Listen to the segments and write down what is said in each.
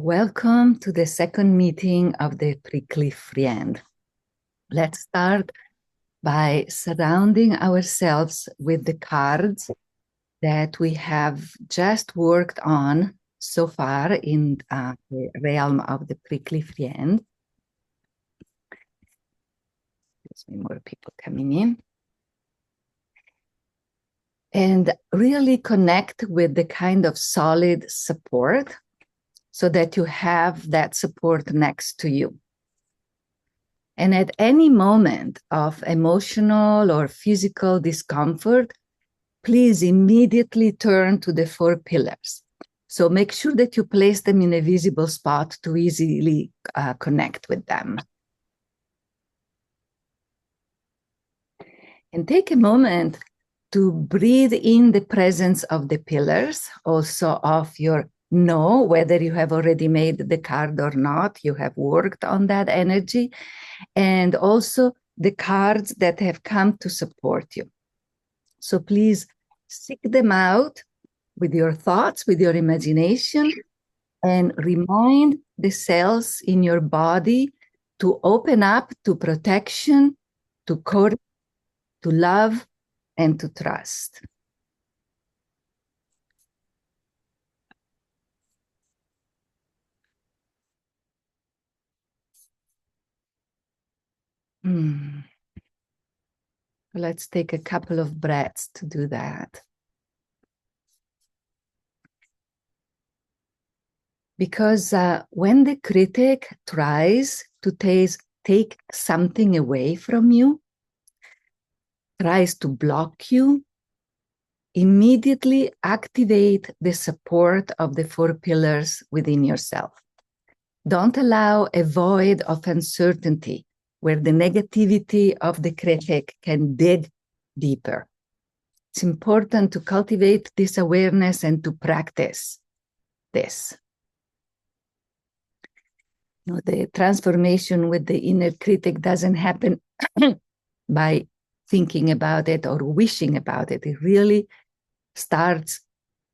Welcome to the second meeting of the Prickly Friend. Let's start by surrounding ourselves with the cards that we have just worked on so far in the realm of the Prickly Friend. There's more people coming in. And really connect with the kind of solid support so that you have that support next to you. And at any moment of emotional or physical discomfort, please immediately turn to the 4 pillars. So make sure that you place them in a visible spot to easily connect with them. And take a moment to breathe in the presence of the pillars, also of your know, whether you have already made the card or not, you have worked on that energy, and also the cards that have come to support you. So please seek them out with your thoughts, with your imagination, and remind the cells in your body to open up to protection, to courage, to love, and to trust. Let's take a couple of breaths to do that. Because when the critic tries to take something away from you, tries to block you, immediately activate the support of the 4 pillars within yourself. Don't allow a void of uncertainty where the negativity of the critic can dig deeper. It's important to cultivate this awareness and to practice this. You know, the transformation with the inner critic doesn't happen by thinking about it or wishing about it. It really starts,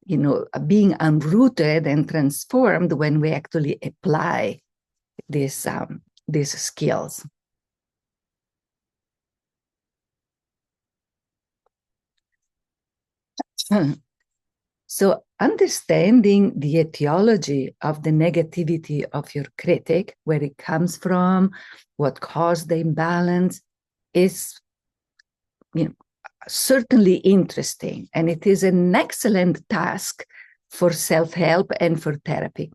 being unrooted and transformed when we actually apply these skills. So understanding the etiology of the negativity of your critic, where it comes from, what caused the imbalance, is certainly interesting. And it is an excellent task for self-help and for therapy.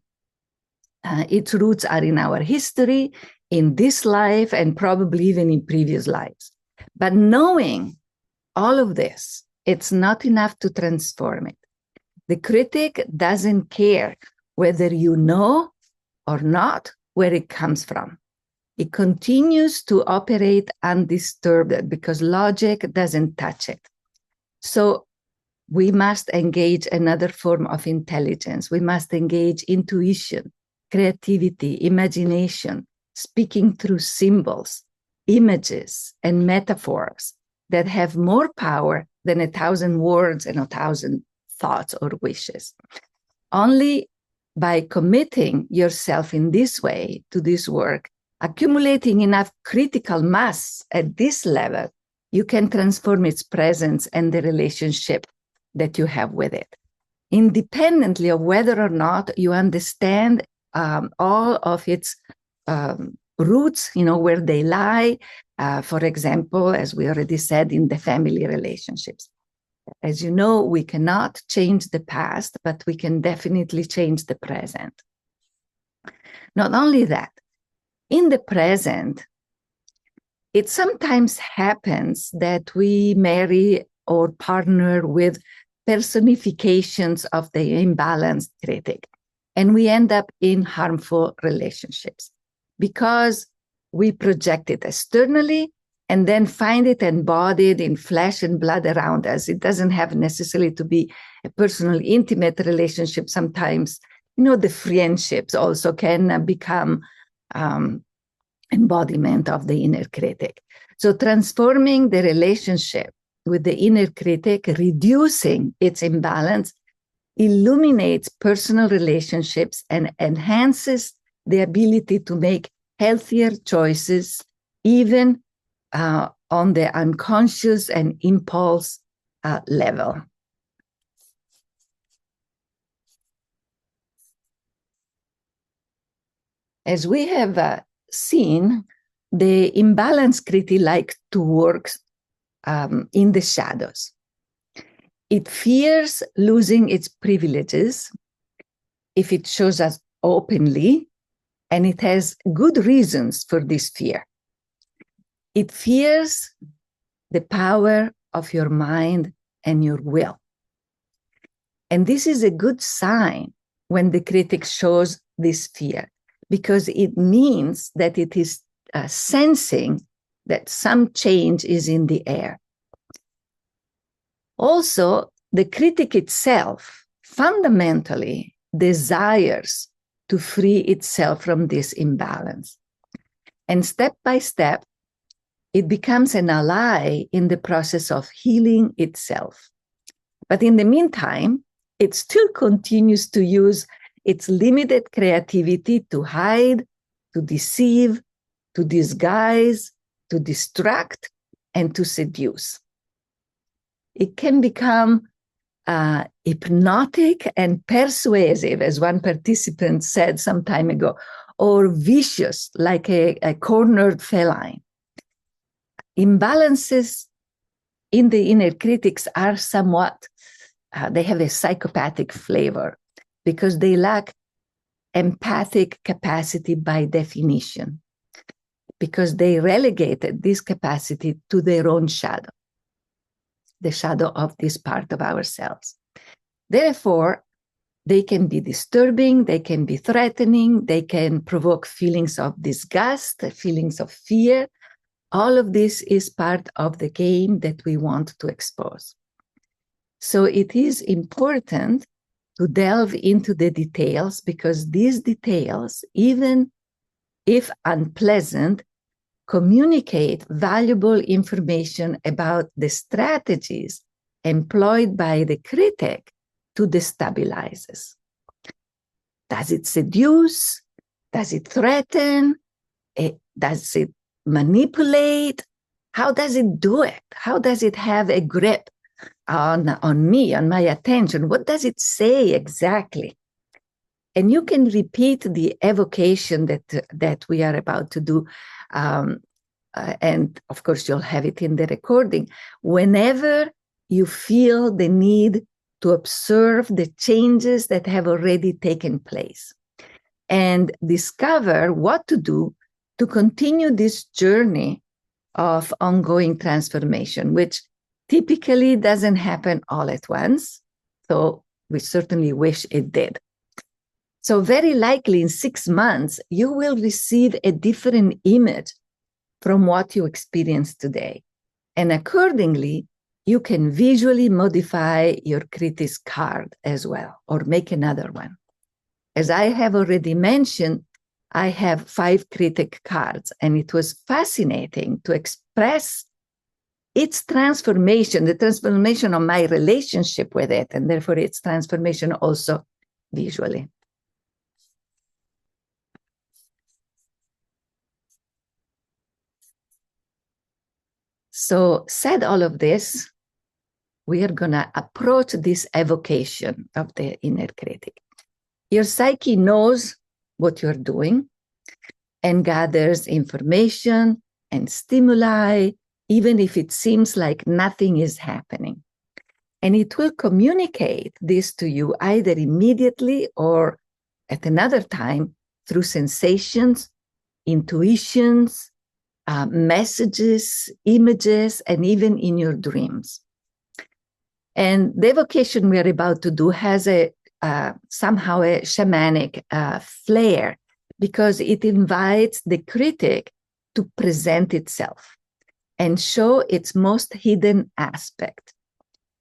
Its roots are in our history, in this life, and probably even in previous lives. But knowing all of this, it's not enough to transform it. The critic doesn't care whether you know or not where it comes from. It continues to operate undisturbed because logic doesn't touch it. So we must engage another form of intelligence. We must engage intuition, creativity, imagination, speaking through symbols, images, and metaphors that have more power than 1,000 words and 1,000 thoughts or wishes. Only by committing yourself in this way to this work, accumulating enough critical mass at this level, you can transform its presence and the relationship that you have with it, independently of whether or not you understand all of its roots, where they lie, for example, as we already said, in the family relationships. As you know, we cannot change the past, but we can definitely change the present. Not only that, in the present, it sometimes happens that we marry or partner with personifications of the imbalanced critic, and we end up in harmful relationships because we project it externally and then find it embodied in flesh and blood around us. It doesn't have necessarily to be a personal, intimate relationship. Sometimes, the friendships also can become embodiment of the inner critic. So transforming the relationship with the inner critic, reducing its imbalance, illuminates personal relationships and enhances the ability to make healthier choices, even on the unconscious and impulse level. As we have seen, the imbalanced Kriti like to work in the shadows. It fears losing its privileges if it shows us openly, and it has good reasons for this fear. It fears the power of your mind and your will. And this is a good sign when the critic shows this fear, because it means that it is sensing that some change is in the air. Also, the critic itself fundamentally desires to free itself from this imbalance. And step by step, it becomes an ally in the process of healing itself. But in the meantime, it still continues to use its limited creativity to hide, to deceive, to disguise, to distract, and to seduce. It can become hypnotic and persuasive, as one participant said some time ago, or vicious, like a cornered feline. Imbalances in the inner critics are somewhat, they have a psychopathic flavor because they lack empathic capacity by definition, because they relegated this capacity to their own shadow, the shadow of this part of ourselves. Therefore, they can be disturbing, they can be threatening, they can provoke feelings of disgust, feelings of fear. All of this is part of the game that we want to expose. So it is important to delve into the details, because these details, even if unpleasant, communicate valuable information about the strategies employed by the critic to destabilize us. Does it seduce? Does it threaten? Does it manipulate? How does it do it? How does it have a grip on me, on my attention? What does it say exactly? And you can repeat the evocation that we are about to do. And of course, you'll have it in the recording. Whenever you feel the need to observe the changes that have already taken place and discover what to do to continue this journey of ongoing transformation, which typically doesn't happen all at once, though we certainly wish it did. So very likely in 6 months, you will receive a different image from what you experience today. And accordingly, you can visually modify your critic's card as well, or make another one. As I have already mentioned, I have 5 critic cards, and it was fascinating to express its transformation, the transformation of my relationship with it, and therefore its transformation also visually. So, said all of this, we are going to approach this evocation of the inner critic. Your psyche knows what you're doing and gathers information and stimuli, even if it seems like nothing is happening. And it will communicate this to you either immediately or at another time through sensations, intuitions, messages, images, and even in your dreams. And the evocation we are about to do has somehow a shamanic flair, because it invites the critic to present itself and show its most hidden aspect,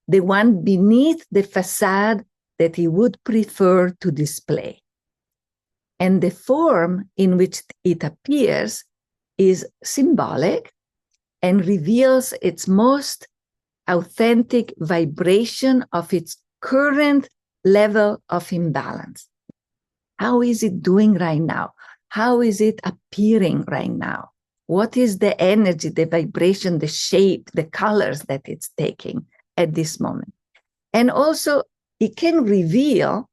the one beneath the facade that he would prefer to display. And the form in which it appears is symbolic and reveals its most authentic vibration of its current level of imbalance. How is it doing right now? How is it appearing right now? What is the energy, the vibration, the shape, the colors that it's taking at this moment? And also, it can reveal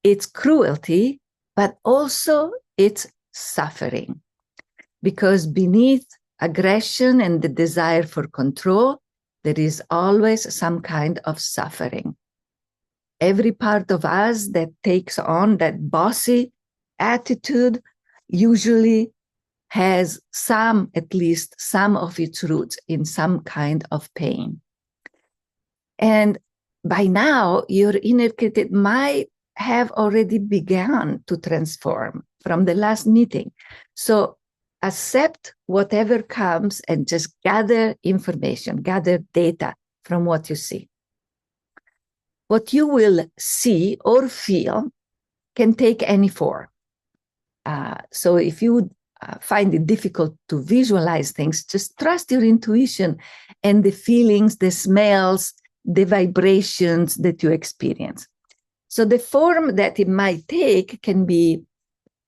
its cruelty, but also its suffering. Because beneath aggression and the desire for control, there is always some kind of suffering. Every part of us that takes on that bossy attitude usually has some, at least some of its roots in some kind of pain. And by now, your inner critic might have already begun to transform from the last meeting. So accept whatever comes and just gather information, gather data from what you see. What you will see or feel can take any form. So if you find it difficult to visualize things, just trust your intuition and the feelings, the smells, the vibrations that you experience. So the form that it might take can be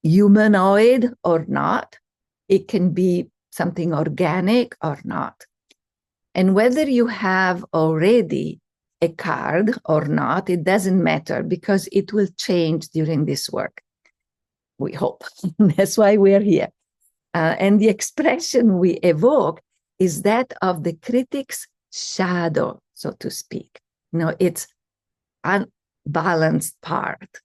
humanoid or not. It can be something organic or not. And whether you have already a card or not, it doesn't matter because it will change during this work. We hope. That's why we're here. And the expression we evoke is that of the critic's shadow, so to speak. It's unbalanced part.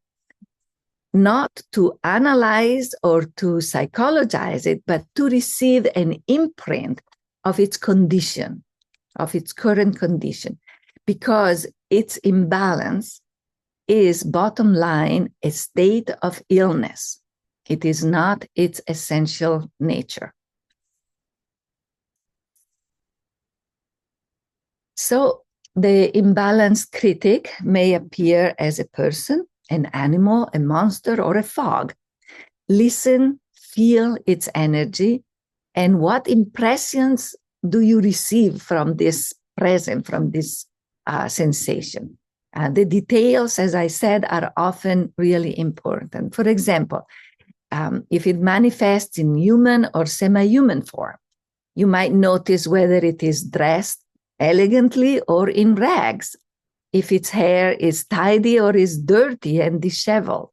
Not to analyze or to psychologize it, but to receive an imprint of its condition, of its current condition, because its imbalance is, bottom line, a state of illness. It is not its essential nature. So the imbalanced critic may appear as a person, an animal, a monster, or a fog. Listen, feel its energy, and what impressions do you receive from this present, from this sensation? The details, as I said, are often really important. For example, if it manifests in human or semi-human form, you might notice whether it is dressed elegantly or in rags, if its hair is tidy or is dirty and disheveled.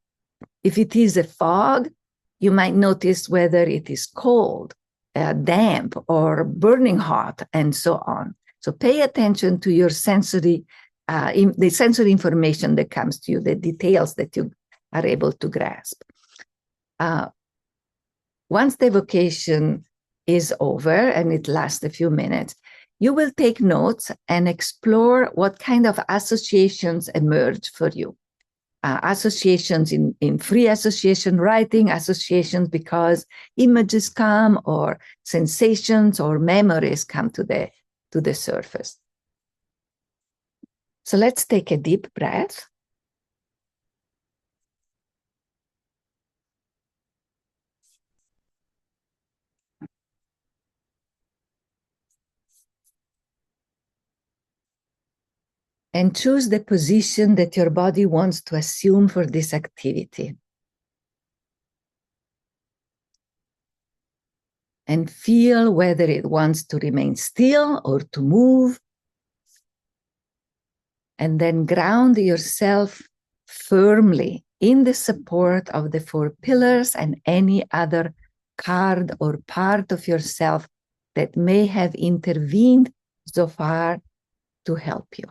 If it is a fog, you might notice whether it is cold, damp, or burning hot, and so on. So pay attention to your sensory, the sensory information that comes to you, the details that you are able to grasp. Once the evocation is over and it lasts a few minutes, you will take notes and explore what kind of associations emerge for you. Associations in free association writing, associations because images come, or sensations or memories come to the surface. So let's take a deep breath. And choose the position that your body wants to assume for this activity. And feel whether it wants to remain still or to move. And then ground yourself firmly in the support of the 4 pillars and any other card or part of yourself that may have intervened so far to help you.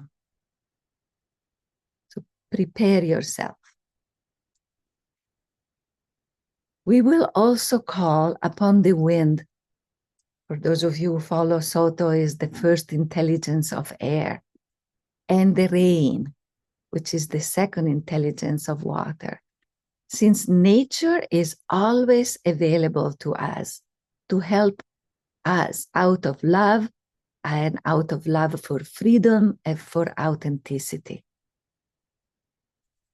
So prepare yourself. We will also call upon the wind. For those of you who follow Soto, is the first intelligence of air, and the rain, which is the second intelligence of water. Since nature is always available to us to help us out of love, and out of love for freedom and for authenticity.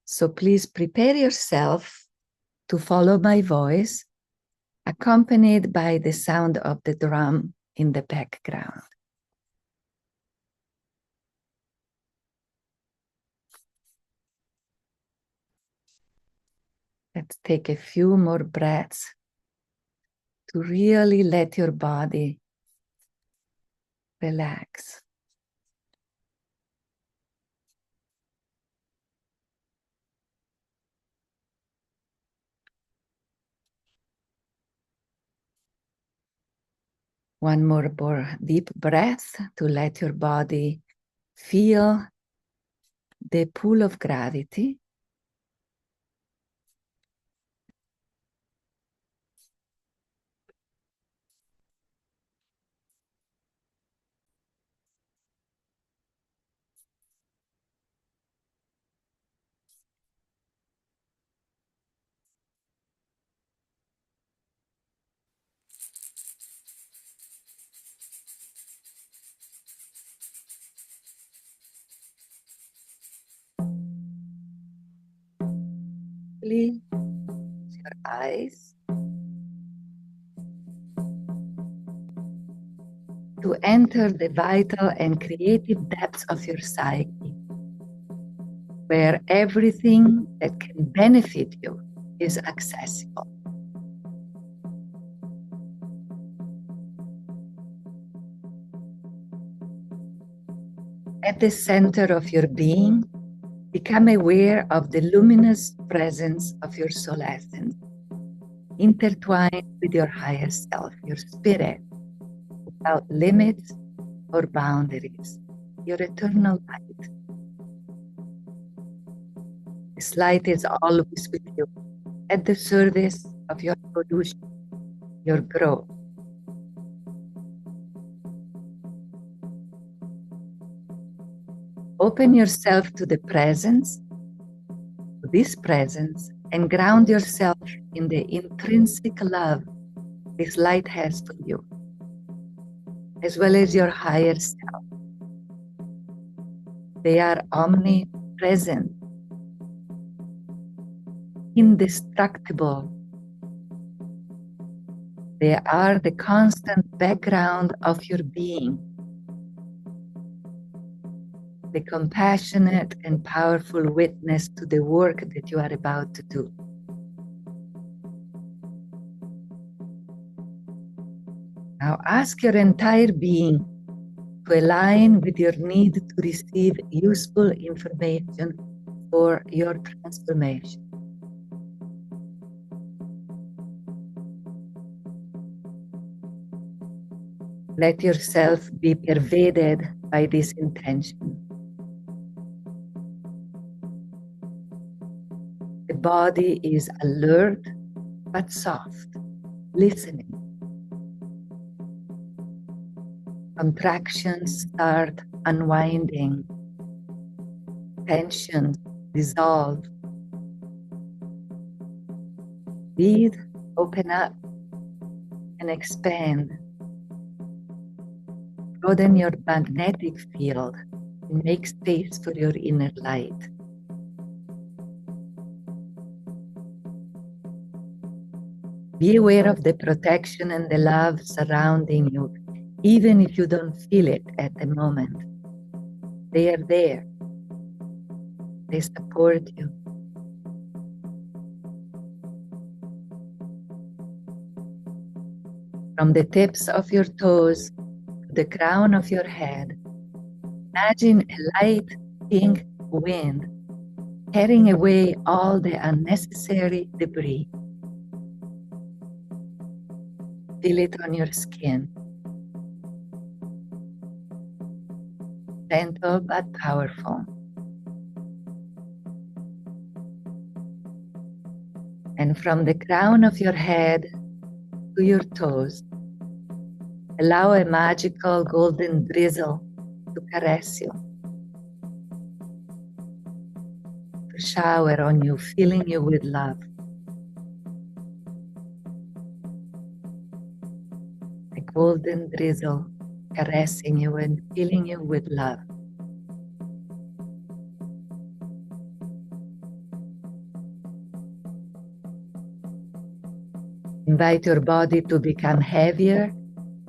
So please prepare yourself to follow my voice, accompanied by the sound of the drum in the background. Let's take a few more breaths to really let your body relax. One more deep breath to let your body feel the pull of gravity. Close your eyes to enter the vital and creative depths of your psyche, where everything that can benefit you is accessible. At the center of your being, become aware of the luminous presence of your soul essence, intertwined with your higher self, your spirit, without limits or boundaries, your eternal light. This light is always with you, at the service of your evolution, your growth. Open yourself to the presence, to this presence, and ground yourself in the intrinsic love this light has for you, as well as your higher self. They are omnipresent, indestructible. They are the constant background of your being, the compassionate and powerful witness to the work that you are about to do. Now ask your entire being to align with your need to receive useful information for your transformation. Let yourself be pervaded by this intention. The body is alert but soft, listening. Contractions start unwinding. Tensions dissolve. Breathe, open up, and expand. Broaden your magnetic field and make space for your inner light. Be aware of the protection and the love surrounding you, even if you don't feel it at the moment. They are there. They support you. From the tips of your toes to the crown of your head, imagine a light pink wind carrying away all the unnecessary debris. Feel it on your skin. Gentle but powerful. And from the crown of your head to your toes, allow a magical golden drizzle to caress you, to shower on you, filling you with love. A golden drizzle caressing you and filling you with love. Invite your body to become heavier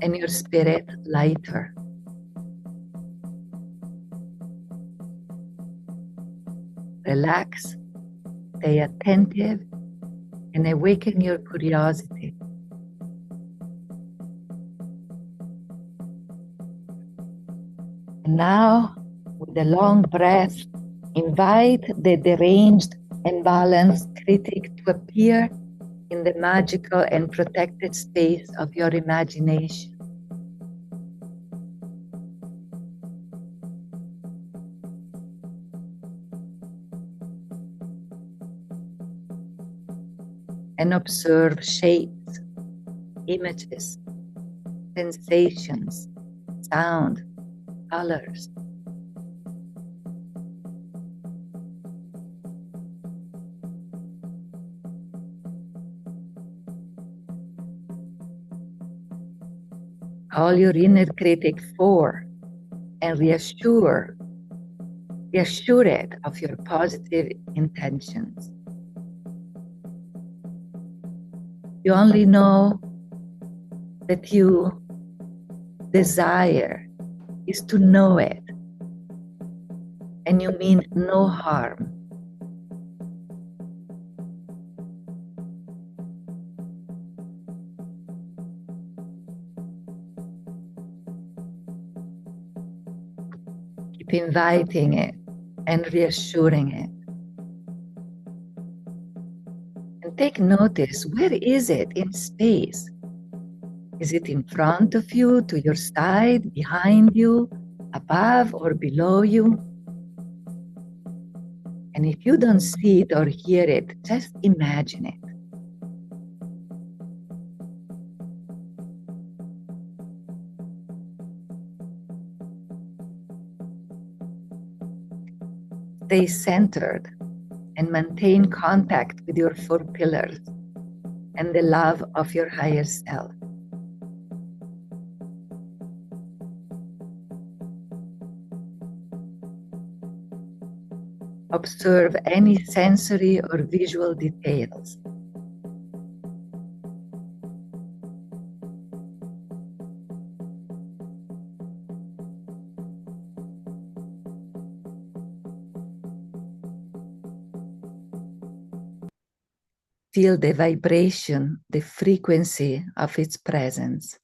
and your spirit lighter. Relax, stay attentive, and awaken your curiosity. And now, with a long breath, invite the deranged and balanced critic to appear in the magical and protected space of your imagination. And observe shapes, images, sensations, sound, colors. Call your inner critic for and reassure it of your positive intentions. You only know that you desire is to know it, and you mean no harm. Keep inviting it and reassuring it. And take notice, where is it in space? Is it in front of you, to your side, behind you, above or below you? And if you don't see it or hear it, just imagine it. Stay centered and maintain contact with your 4 pillars and the love of your higher self. Observe any sensory or visual details. Feel the vibration, the frequency of its presence.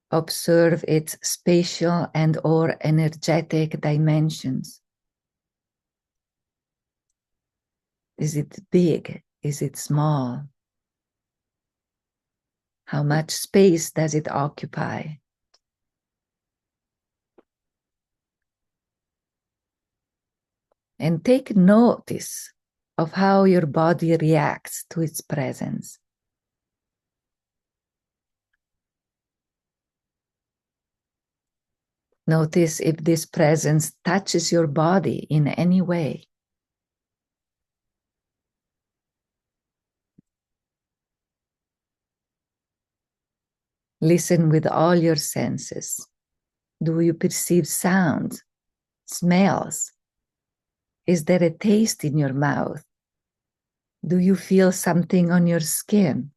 Observe its spatial and or energetic dimensions. Is it big? Is it small? How much space does it occupy? And take notice of how your body reacts to its presence. Notice if this presence touches your body in any way. Listen with all your senses. Do you perceive sounds, smells? Is there a taste in your mouth? Do you feel something on your skin?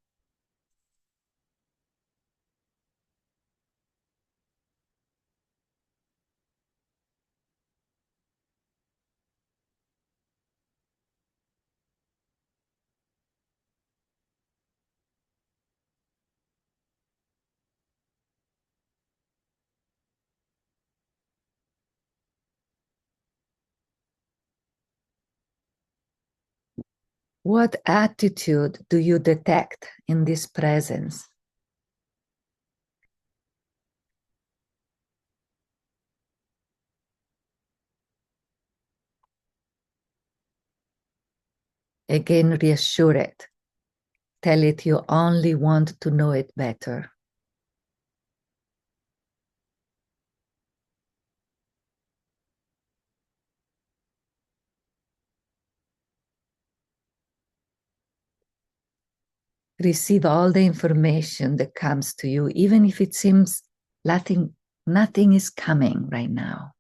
What attitude do you detect in this presence? Again, reassure it. Tell it you only want to know it better. Receive all the information that comes to you, even if it seems nothing is coming right now.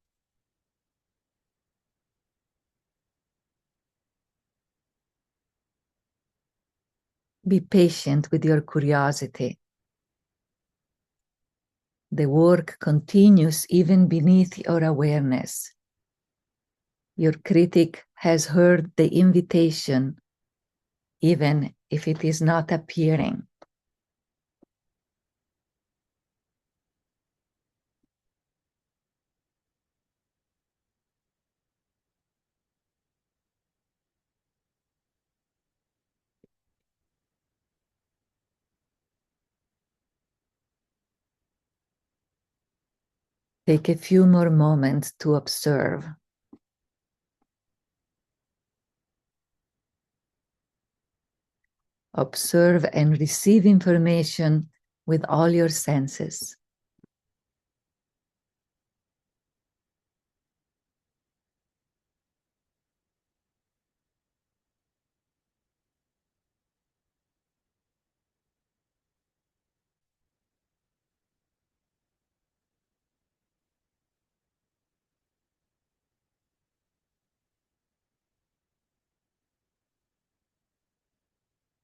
Be patient with your curiosity. The work continues even beneath your awareness. Your critic has heard the invitation, even if it is not appearing. Take a few more moments to observe. Observe and receive information with all your senses.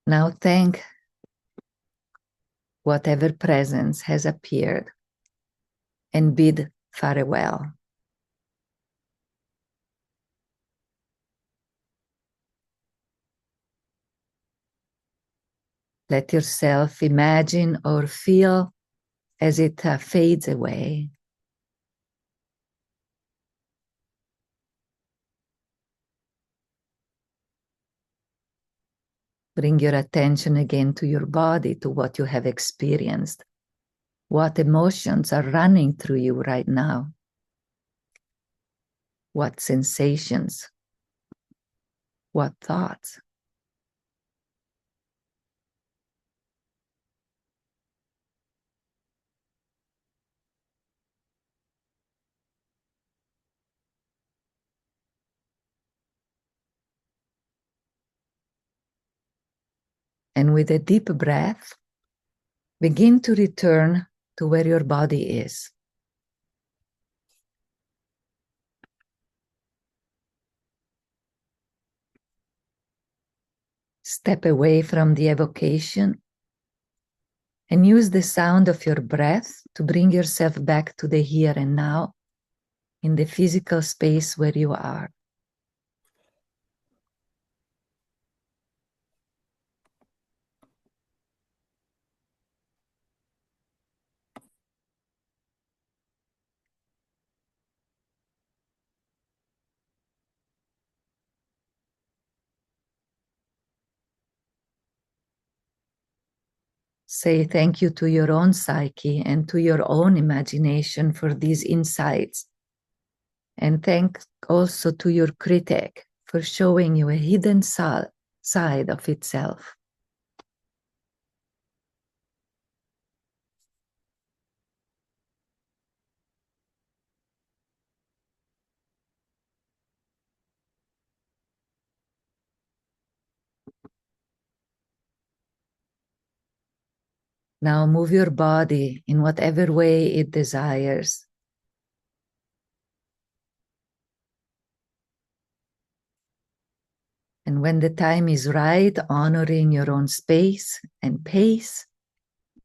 Now thank whatever presence has appeared and bid farewell. Let yourself imagine or feel as it fades away. Bring your attention again to your body, to what you have experienced. What emotions are running through you right now? What sensations? What thoughts? And with a deep breath, begin to return to where your body is. Step away from the evocation and use the sound of your breath to bring yourself back to the here and now in the physical space where you are. Say thank you to your own psyche and to your own imagination for these insights. And thank also to your critic for showing you a hidden side of itself. Now move your body in whatever way it desires. And when the time is right, honoring your own space and pace,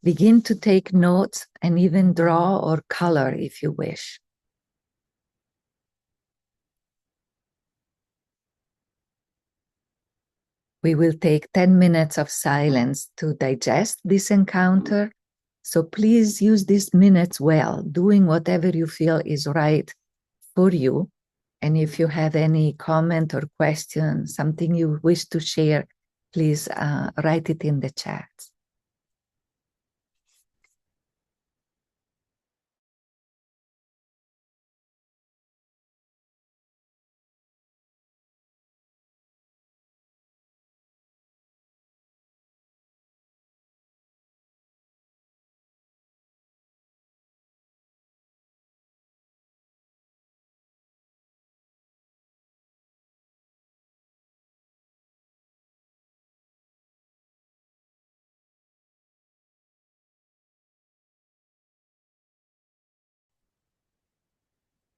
begin to take notes and even draw or color if you wish. We will take 10 minutes of silence to digest this encounter. So please use these minutes well, doing whatever you feel is right for you. And if you have any comment or question, something you wish to share, please write it in the chat.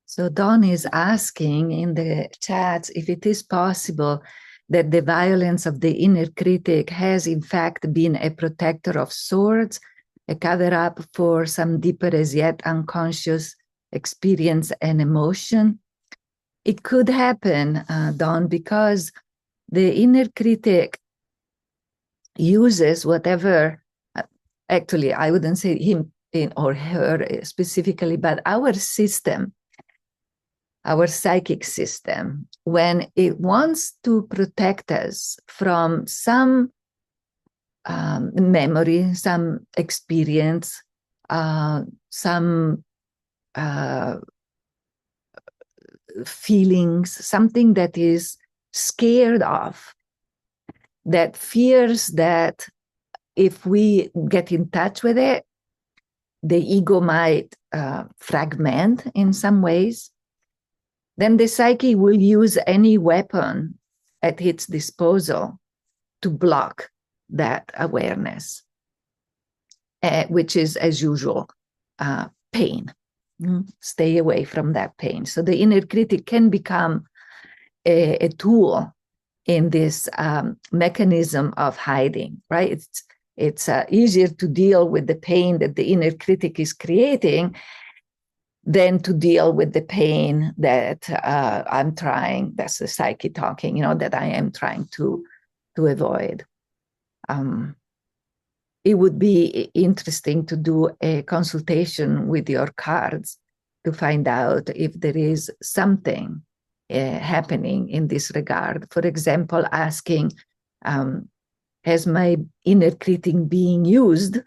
So Don is asking in the chat if it is possible that the violence of the inner critic has in fact been a protector of sorts, a cover-up for some deeper as yet unconscious experience and emotion. It could happen, Don, because the inner critic uses whatever, actually, I wouldn't say him or her specifically, but our system, our psychic system, when it wants to protect us from some memory, some experience, some feelings, something that is scared of, that fears that if we get in touch with it, the ego might fragment in some ways, then the psyche will use any weapon at its disposal to block that awareness, which is, as usual, pain. Stay away from that pain. So the inner critic can become a tool in this mechanism of hiding, right? It's easier to deal with the pain that the inner critic is creating than to deal with the pain that I'm trying, that's the psyche talking, that I am trying to avoid. It would be interesting to do a consultation with your cards to find out if there is something happening in this regard. For example, asking, has my inner critic being used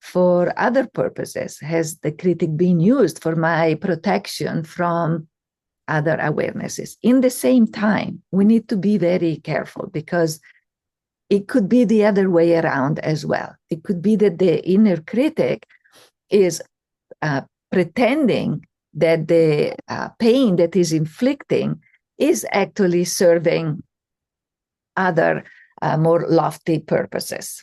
for other purposes? Has the critic been used for my protection from other awarenesses? In the same time, we need to be very careful because it could be the other way around as well. It could be that the inner critic is pretending that the pain that is inflicting is actually serving other more lofty purposes.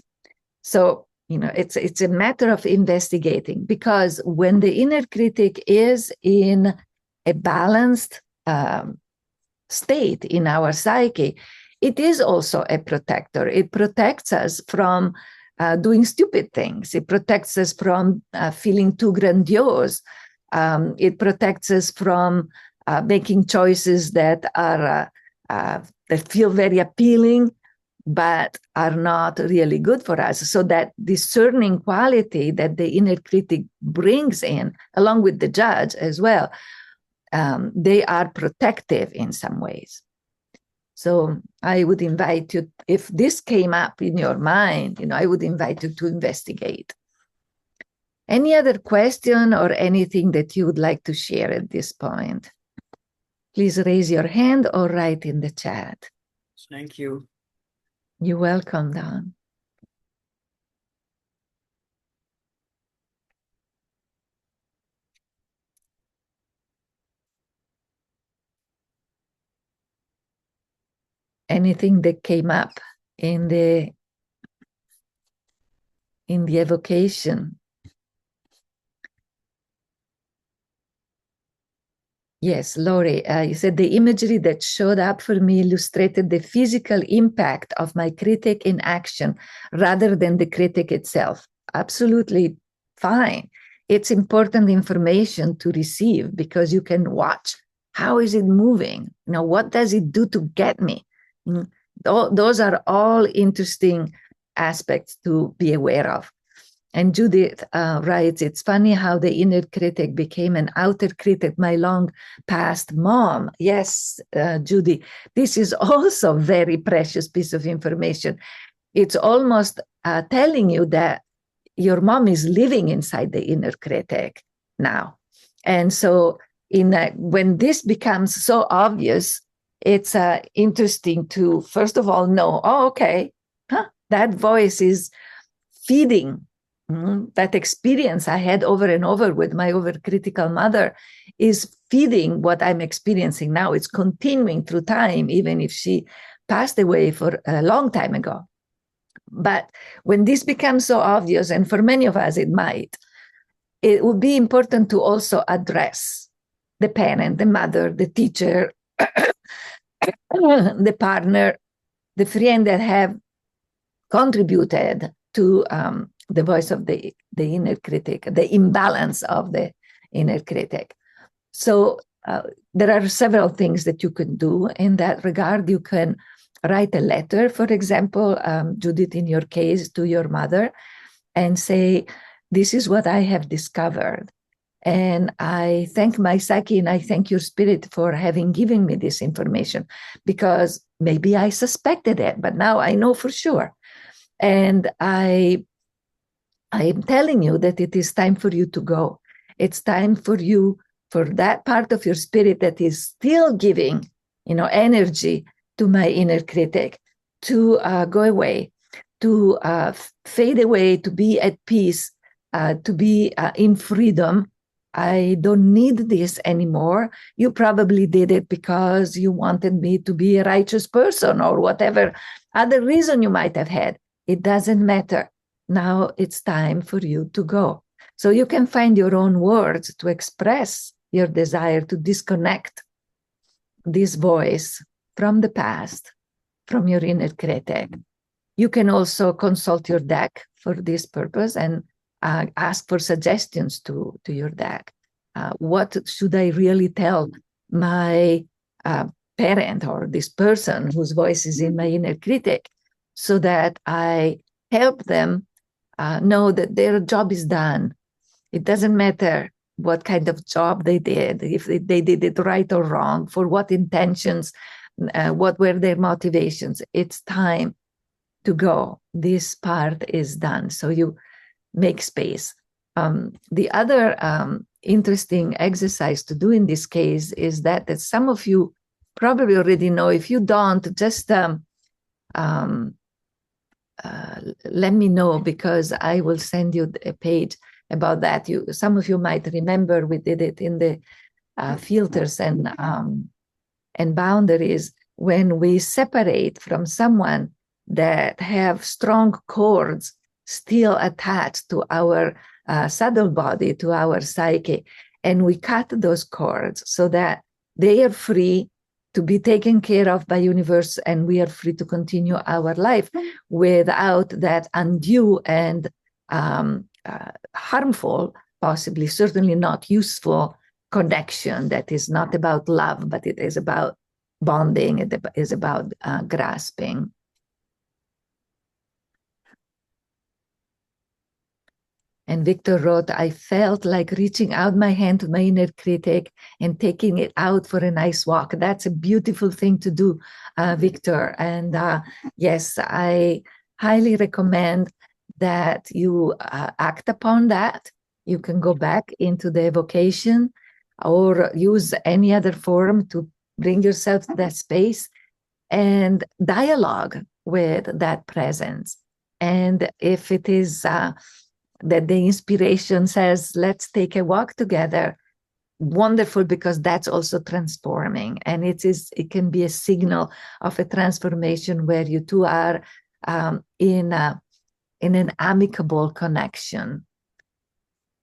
So, it's a matter of investigating, because when the inner critic is in a balanced state in our psyche, it is also a protector. It protects us from doing stupid things. It protects us from feeling too grandiose. It protects us from making choices that are that feel very appealing, but are not really good for us. So that discerning quality that the inner critic brings in, along with the judge as well, they are protective in some ways. So I would invite you, if this came up in your mind, I would invite you to investigate. Any other question or anything that you would like to share at this point? Please raise your hand or write in the chat. Thank you. You're welcome, Don. Anything that came up in the evocation? Yes, Lori, you said the imagery that showed up for me illustrated the physical impact of my critic in action rather than the critic itself. Absolutely fine. It's important information to receive because you can watch. How is it moving? What does it do to get me? Those are all interesting aspects to be aware of. And Judith writes, it's funny how the inner critic became an outer critic, my long past mom. Yes, Judy, this is also a very precious piece of information. It's almost telling you that your mom is living inside the inner critic now. And so when this becomes so obvious, it's interesting to, first of all, know, that voice is feeding. That experience I had over and over with my overcritical mother is feeding what I'm experiencing now. It's continuing through time, even if she passed away for a long time ago. But when this becomes so obvious, and for many of us it might, it would be important to also address the parent, the mother, the teacher, the partner, the friend that have contributed to the voice of the inner critic, the imbalance of the inner critic. So there are several things that you can do in that regard. You can write a letter, for example, Judith, in your case, to your mother, and say, this is what I have discovered. And I thank my Psyche and I thank your spirit for having given me this information, because maybe I suspected it, but now I know for sure. And I am telling you that it is time for you to go. It's time for you, for that part of your spirit that is still giving, energy to my inner critic, to go away, to fade away, to be at peace, to be in freedom. I don't need this anymore. You probably did it because you wanted me to be a righteous person or whatever other reason you might have had. It doesn't matter. Now it's time for you to go. So you can find your own words to express your desire to disconnect this voice from the past, from your inner critic. You can also consult your deck for this purpose and ask for suggestions to your deck. What should I really tell my parent or this person whose voice is in my inner critic, so that I help them know that their job is done. It doesn't matter what kind of job they did, if they did it right or wrong, for what intentions, what were their motivations. It's time to go. This part is done. So you make space. The other interesting exercise to do in this case is that some of you probably already know. If you don't, just let me know, because I will send you a page about that. Some of you might remember we did it in the filters and boundaries, when we separate from someone that have strong cords still attached to our subtle body, to our psyche, and we cut those cords so that they are free to be taken care of by universe, and we are free to continue our life without that undue and harmful, possibly certainly not useful connection that is not about love, but it is about bonding, it is about grasping. And Victor wrote, I felt like reaching out my hand to my inner critic and taking it out for a nice walk. That's a beautiful thing to do, Victor. And yes, I highly recommend that you act upon that. You can go back into the evocation or use any other form to bring yourself to that space and dialogue with that presence. And if it is that the inspiration says, let's take a walk together, wonderful, because that's also transforming. And it can be a signal of a transformation where you two are in an amicable connection.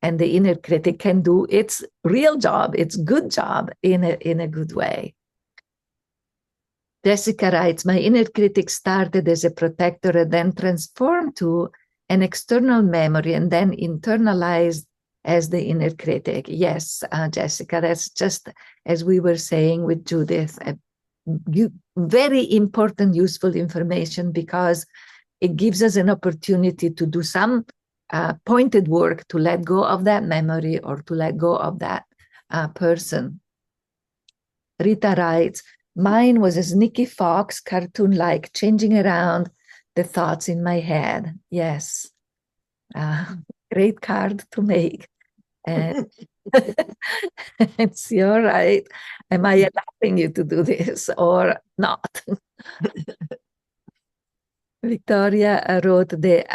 And the inner critic can do its real job, its good job in a good way. Jessica writes, my inner critic started as a protector and then transformed to an external memory and then internalized as the inner critic. Yes, Jessica, that's just as we were saying with Judith, very important, useful information, because it gives us an opportunity to do some pointed work to let go of that memory or to let go of that person. Rita writes, mine was a sneaky fox, cartoon-like, changing around the thoughts in my head. Yes. Great card to make. And it's you're right. Am I allowing you to do this or not? Victoria wrote, the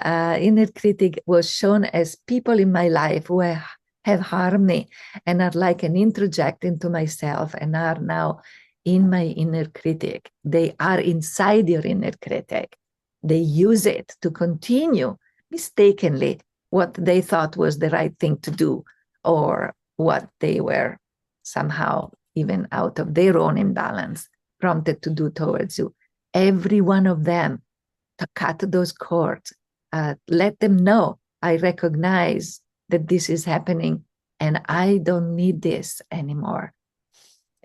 inner critic was shown as people in my life who have harmed me and are like an introject into myself and are now in my inner critic. They are inside your inner critic. They use it to continue mistakenly what they thought was the right thing to do, or what they were somehow, even out of their own imbalance, prompted to do towards you. Every one of them, to cut those cords, let them know, I recognize that this is happening and I don't need this anymore.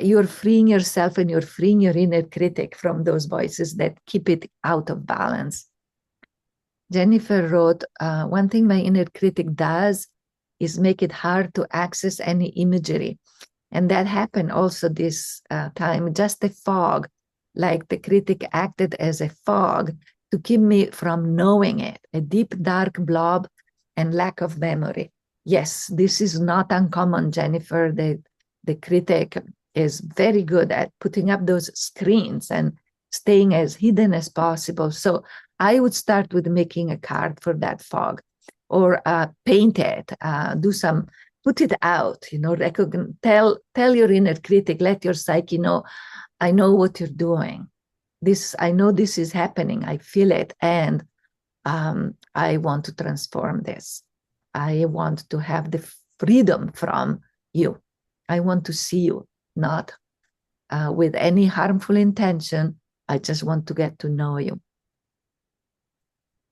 you're freeing yourself and you're freeing your inner critic from those voices that keep it out of balance. Jennifer wrote, one thing my inner critic does is make it hard to access any imagery. And that happened also this time, just a fog, like the critic acted as a fog to keep me from knowing it, a deep, dark blob and lack of memory. Yes, this is not uncommon, Jennifer. The critic is very good at putting up those screens and staying as hidden as possible. So I would start with making a card for that fog, or paint it, put it out, tell your inner critic, let your psyche know, I know what you're doing. I know this is happening. I feel it. And I want to transform this. I want to have the freedom from you. I want to see you, not with any harmful intention. I just want to get to know you.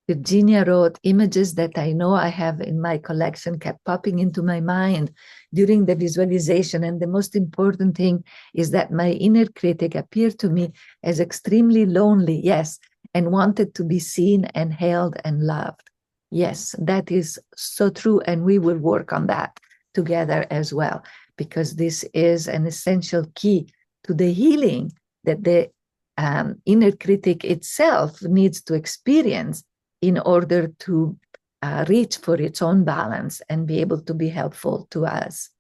Virginia wrote, images that I know I have in my collection kept popping into my mind during the visualization. And the most important thing is that my inner critic appeared to me as extremely lonely, yes, and wanted to be seen and held and loved. Yes, that is so true. And we will work on that together as well, because this is an essential key to the healing that the inner critic itself needs to experience in order to reach for its own balance and be able to be helpful to us.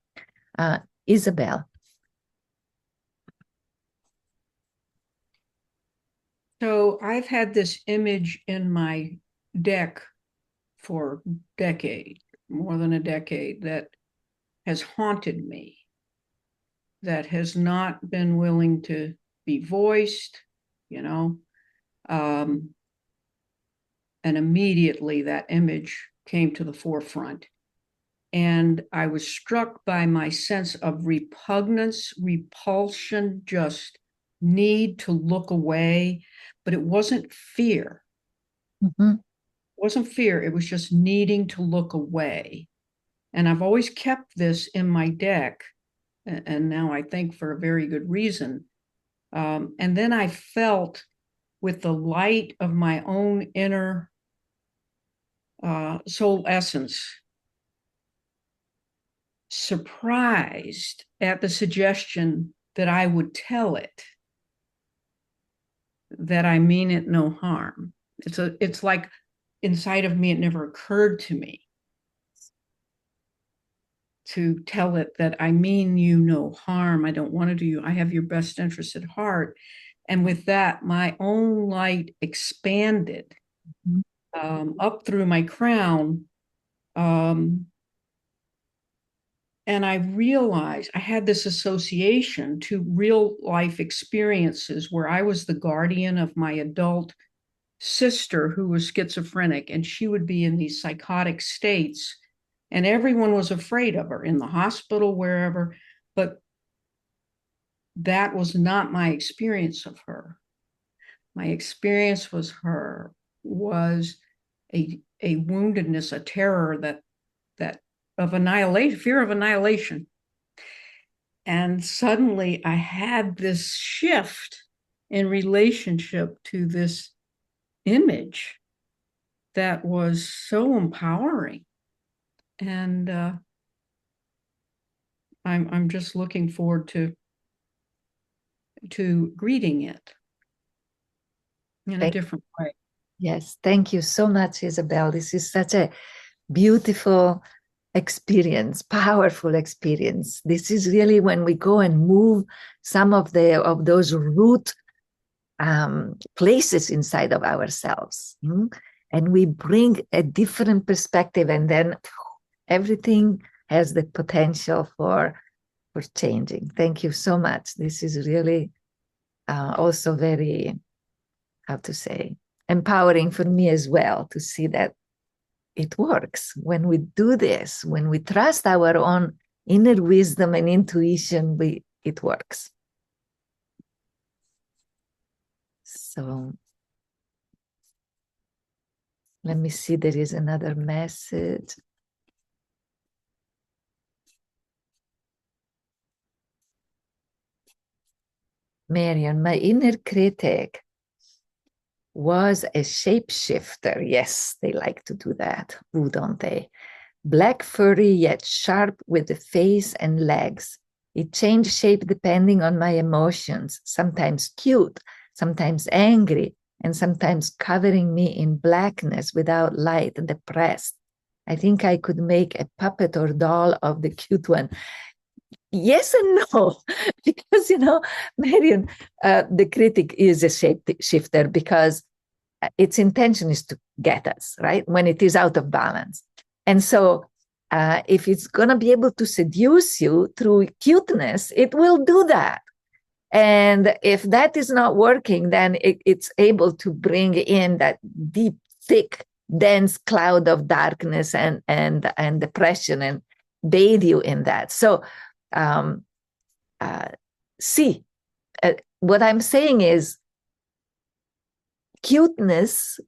Isabel. So I've had this image in my deck for a decade, more than a decade, that has haunted me, that has not been willing to be voiced, you know. And immediately that image came to the forefront. And I was struck by my sense of repugnance, repulsion, just need to look away. But it wasn't fear. Mm-hmm. It wasn't fear. It was just needing to look away. And I've always kept this in my deck. And now I think for a very good reason. And then I felt with the light of my own inner soul essence, surprised at the suggestion that I would tell it, that I mean it no harm. It's like inside of me, it never occurred to me to tell it that I mean you no harm. I don't want to do you. I have your best interest at heart. And with that, my own light expanded up through my crown. And I realized I had this association to real life experiences where I was the guardian of my adult sister who was schizophrenic, and she would be in these psychotic states, and everyone was afraid of her in the hospital, wherever. But that was not my experience of her. My experience was a woundedness, a terror that of annihilation, fear of annihilation. And suddenly I had this shift in relationship to this image that was so empowering. And I'm just looking forward to greeting it in a different way. Yes, thank you so much, Isabel. This is such a beautiful experience, powerful experience. This is really when we go and move some of those root places inside of ourselves, and we bring a different perspective, and then everything has the potential for changing. Thank you so much. This is really also very, how to say, empowering for me as well to see that it works when we do this, when we trust our own inner wisdom and intuition, it works. So let me see, there is another message. Marion, my inner critic was a shapeshifter. Yes, they like to do that. Who don't they? Black, furry, yet sharp with the face and legs. It changed shape depending on my emotions, sometimes cute, sometimes angry, and sometimes covering me in blackness without light, depressed. I think I could make a puppet or doll of the cute one. Yes and no, because, Marion, the critic is a shapeshifter because its intention is to get us, right? When it is out of balance. And so if it's going to be able to seduce you through cuteness, it will do that. And if that is not working, then it's able to bring in that deep, thick, dense cloud of darkness and depression and bathe you in that. So what I'm saying is cuteness,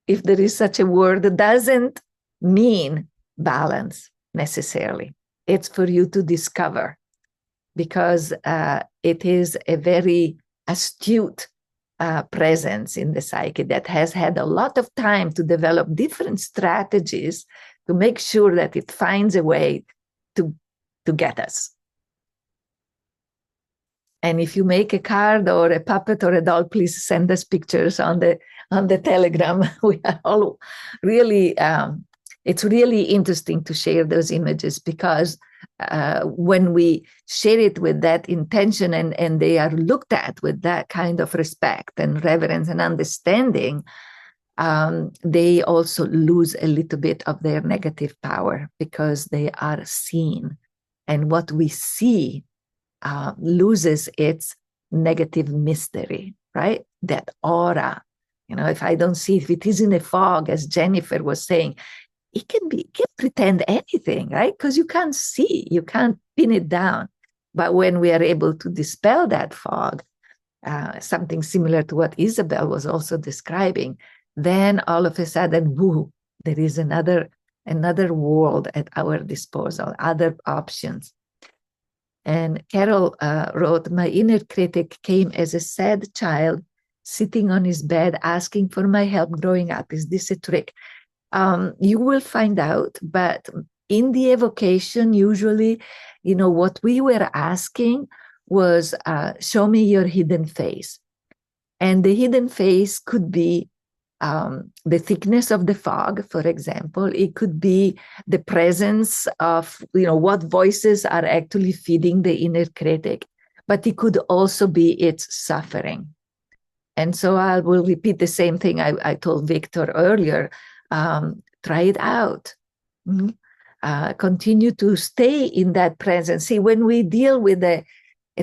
if there is such a word, doesn't mean balance necessarily. It's for you to discover, because it is a very astute presence in the psyche that has had a lot of time to develop different strategies to make sure that it finds a way to get us. And if you make a card or a puppet or a doll, please send us pictures on the Telegram. We are all really, it's really interesting to share those images, because when we share it with that intention and they are looked at with that kind of respect and reverence and understanding, they also lose a little bit of their negative power because they are seen. And what we see loses its negative mystery, right? That aura. If I don't see, if it is in a fog, as Jennifer was saying, it can pretend anything, right? Because you can't see, you can't pin it down. But when we are able to dispel that fog, something similar to what Isabel was also describing, then all of a sudden, woo, there is another world at our disposal, other options. And Carol wrote, my inner critic came as a sad child sitting on his bed asking for my help growing up. Is this a trick? You will find out, but in the evocation, usually, what we were asking was, show me your hidden face. And the hidden face could be the thickness of the fog, for example. It could be the presence of, what voices are actually feeding the inner critic, but it could also be its suffering. And so I will repeat the same thing I told Victor earlier. Try it out. Continue to stay in that presence. See, when we deal with a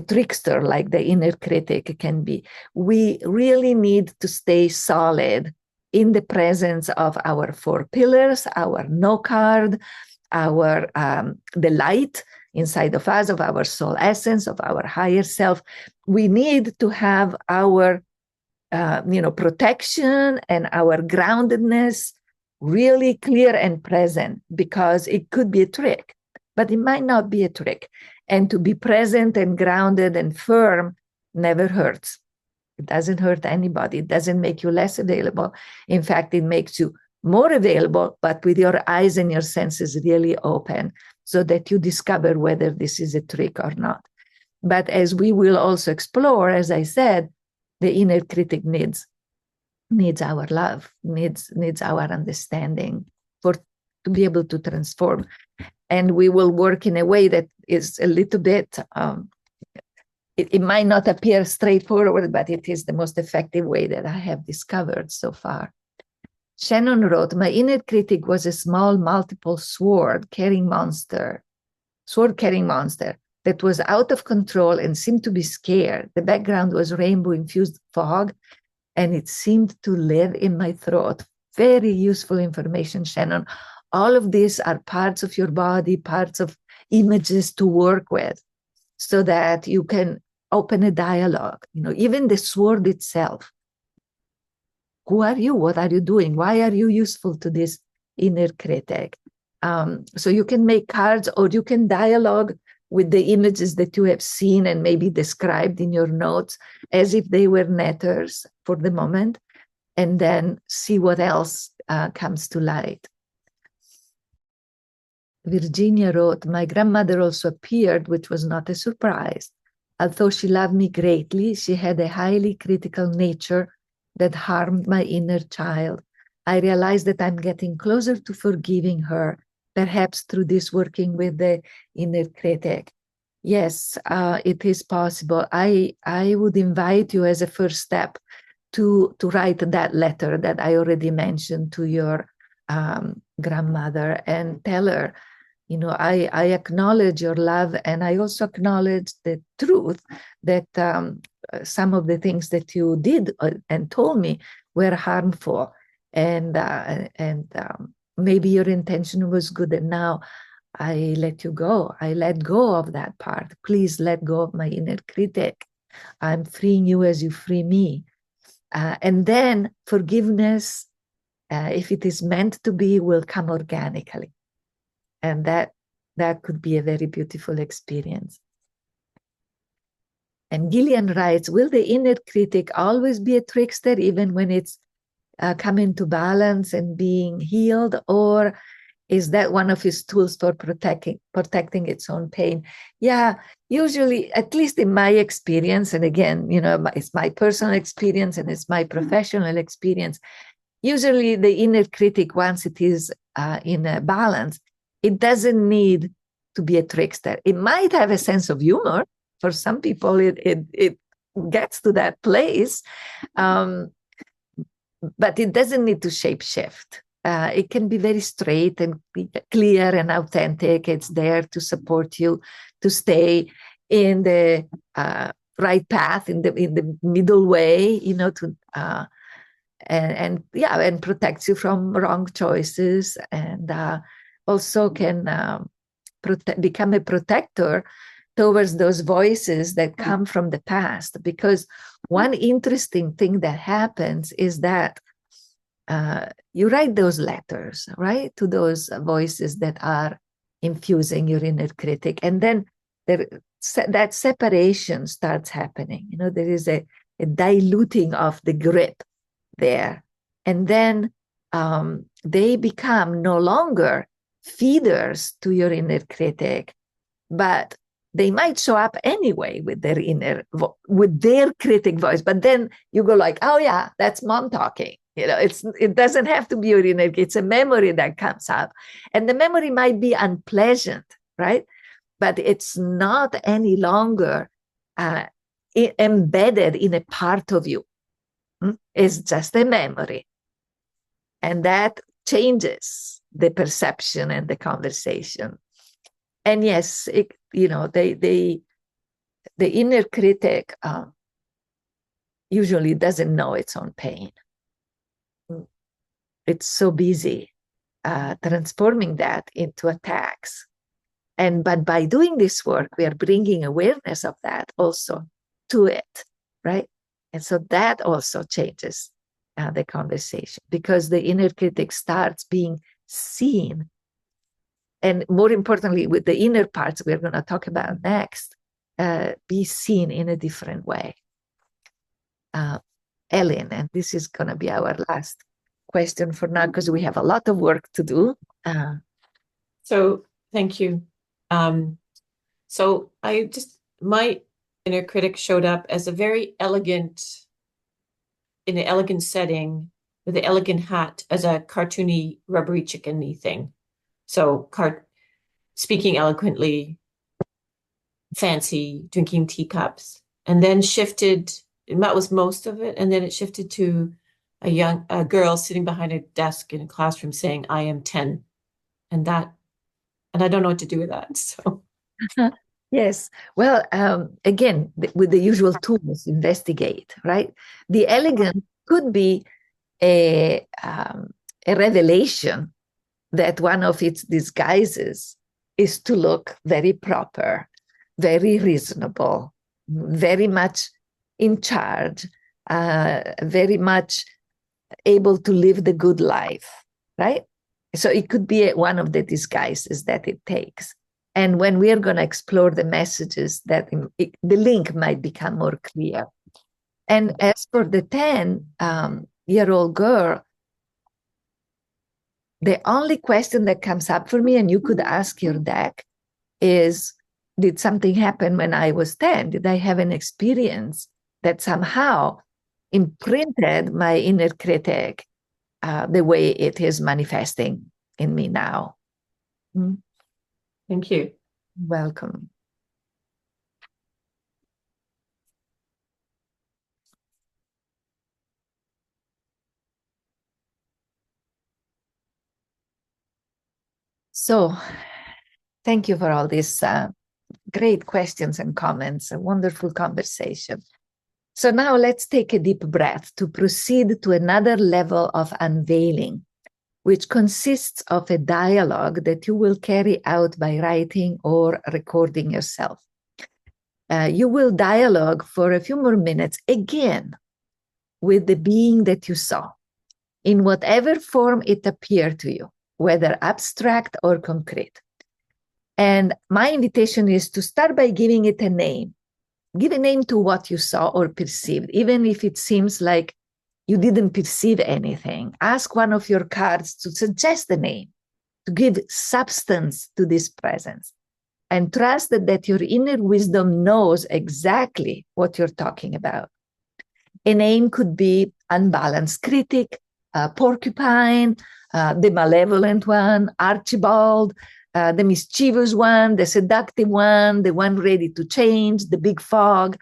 trickster like the inner critic can be, we really need to stay solid in the presence of our 4 pillars, our no card, our the light inside of us, of our soul essence, of our higher self. We need to have our protection and our groundedness really clear and present, because it could be a trick, but it might not be a trick. And to be present and grounded and firm never hurts. It doesn't hurt anybody. It doesn't make you less available. In fact, it makes you more available, but with your eyes and your senses really open, so that you discover whether this is a trick or not. But as we will also explore, as I said, the inner critic needs our love, needs our understanding to be able to transform. And we will work in a way that is a little bit, it might not appear straightforward, but it is the most effective way that I have discovered so far. Shannon wrote, my inner critic was a small multiple sword-carrying monster that was out of control and seemed to be scared. The background was rainbow-infused fog, and it seemed to live in my throat. Very useful information, Shannon. All of these are parts of your body, parts of images to work with, so that you can open a dialogue. Even the sword itself. Who are you? What are you doing? Why are you useful to this inner critic? So you can make cards, or you can dialogue with the images that you have seen and maybe described in your notes as if they were letters for the moment, and then see what else comes to light. Virginia wrote, my grandmother also appeared, which was not a surprise. Although she loved me greatly, she had a highly critical nature that harmed my inner child. I realized that I'm getting closer to forgiving her, perhaps through this working with the inner critic. Yes, it is possible. I would invite you as a first step to write that letter that I already mentioned to your grandmother and tell her, you know, I acknowledge your love, and I also acknowledge the truth that some of the things that you did and told me were harmful, and maybe your intention was good, and now I let you go. I let go of that part. Please let go of my inner critic. I'm freeing you as you free me. And then forgiveness, if it is meant to be, will come organically. And that could be a very beautiful experience. And Gillian writes, will the inner critic always be a trickster even when it's coming to balance and being healed? Or is that one of his tools for protecting its own pain? Yeah, usually, at least in my experience, and again, you know, it's my personal experience and it's my professional experience, usually the inner critic, once it is in a balance, it doesn't need to be a trickster. It might have a sense of humor. For some people, it gets to that place, but it doesn't need to shape shift. It can be very straight and clear and authentic. It's there to support you to stay in the right path, in the middle way, you know, to and protects you from wrong choices, and also can become a protector towards those voices that come from the past. Because one interesting thing that happens is that you write those letters, right, to those voices that are infusing your inner critic, and then that separation starts happening. You know, there is a diluting of the grip there, and then they become no longer feeders to your inner critic, but they might show up anyway with their critic voice. But then you go like, oh yeah, that's mom talking. You know, it doesn't have to be your inner critic. It's a memory that comes up, and the memory might be unpleasant, right? But it's not any longer embedded in a part of you. It's just a memory, and that changes the perception and the conversation. And yes, you know, the inner critic usually doesn't know its own pain. It's so busy transforming that into attacks. But by doing this work, we are bringing awareness of that also to it, right? And so that also changes the conversation, because the inner critic starts being seen. And more importantly, with the inner parts we're going to talk about next, be seen in a different way. Ellen, and this is going to be our last question for now, because we have a lot of work to do. So thank you. So my inner critic showed up as a very elegant, in an elegant setting with an elegant hat, as a cartoony, rubbery chicken-y thing. So speaking eloquently, fancy, drinking teacups, and then shifted, and that was most of it. And then it shifted to a girl sitting behind a desk in a classroom saying, I am 10. And I don't know what to do with that. So. Yes. Well, again, with the usual tools, investigate, right? The elegant could be a revelation that one of its disguises is to look very proper, very reasonable, very much in charge, very much able to live the good life, right? So it could be one of the disguises that it takes. And when we are going to explore the messages, the link might become more clear. And as for the 10-year-old girl, the only question that comes up for me, and you could ask your deck, is, did something happen when I was 10? Did I have an experience that somehow imprinted my inner critic the way it is manifesting in me now? Thank you. Welcome. So, thank you for all these great questions and comments, a wonderful conversation. So now let's take a deep breath to proceed to another level of unveiling, which consists of a dialogue that you will carry out by writing or recording yourself. You will dialogue for a few more minutes again with the being that you saw, in whatever form it appeared to you, whether abstract or concrete. And my invitation is to start by giving it a name. Give a name to what you saw or perceived, even if it seems like you didn't perceive anything. Ask one of your cards to suggest a name, to give substance to this presence, and trust that your inner wisdom knows exactly what you're talking about. A name could be unbalanced critic, porcupine, the malevolent one, Archibald, the mischievous one, the seductive one, the one ready to change, the big fog.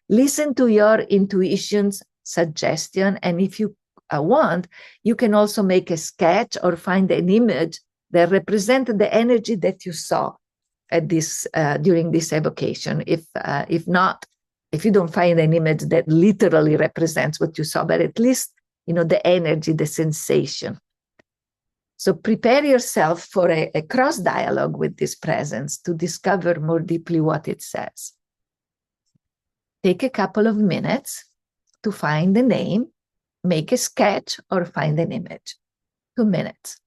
Listen to your intuition's suggestion. And if you want, you can also make a sketch or find an image that represents the energy that you saw at this during this evocation. If not, if you don't find an image that literally represents what you saw, but at least, the energy, the sensation. So prepare yourself for a cross dialogue with this presence to discover more deeply what it says. Take a couple of minutes to find the name, make a sketch, or find an image. 2 minutes.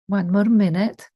One more minute.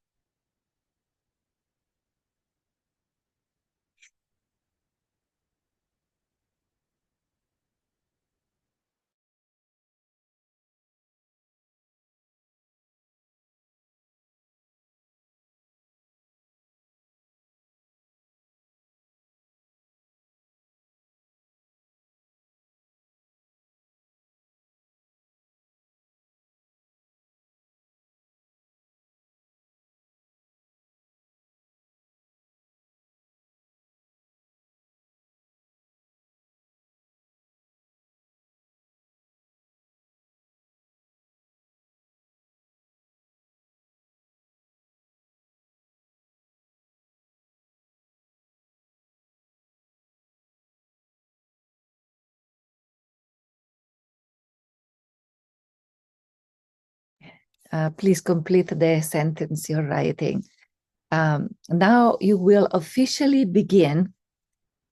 Please complete the sentence you're writing. Now you will officially begin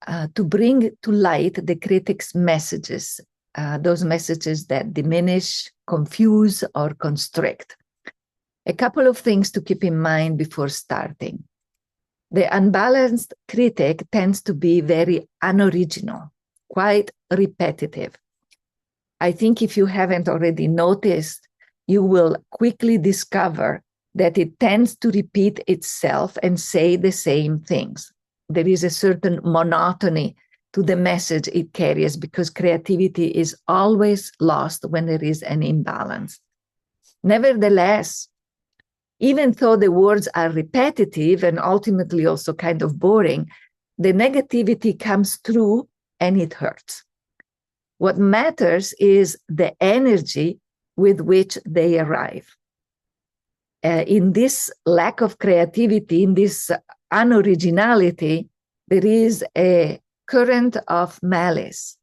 to bring to light the critic's messages, those messages that diminish, confuse, or constrict. A couple of things to keep in mind before starting. The unbalanced critic tends to be very unoriginal, quite repetitive. I think if you haven't already noticed, you will quickly discover that it tends to repeat itself and say the same things. There is a certain monotony to the message it carries because creativity is always lost when there is an imbalance. Nevertheless, even though the words are repetitive and ultimately also kind of boring, the negativity comes through and it hurts. What matters is the energy with which they arrive. In this lack of creativity, in this unoriginality, there is a current of malice.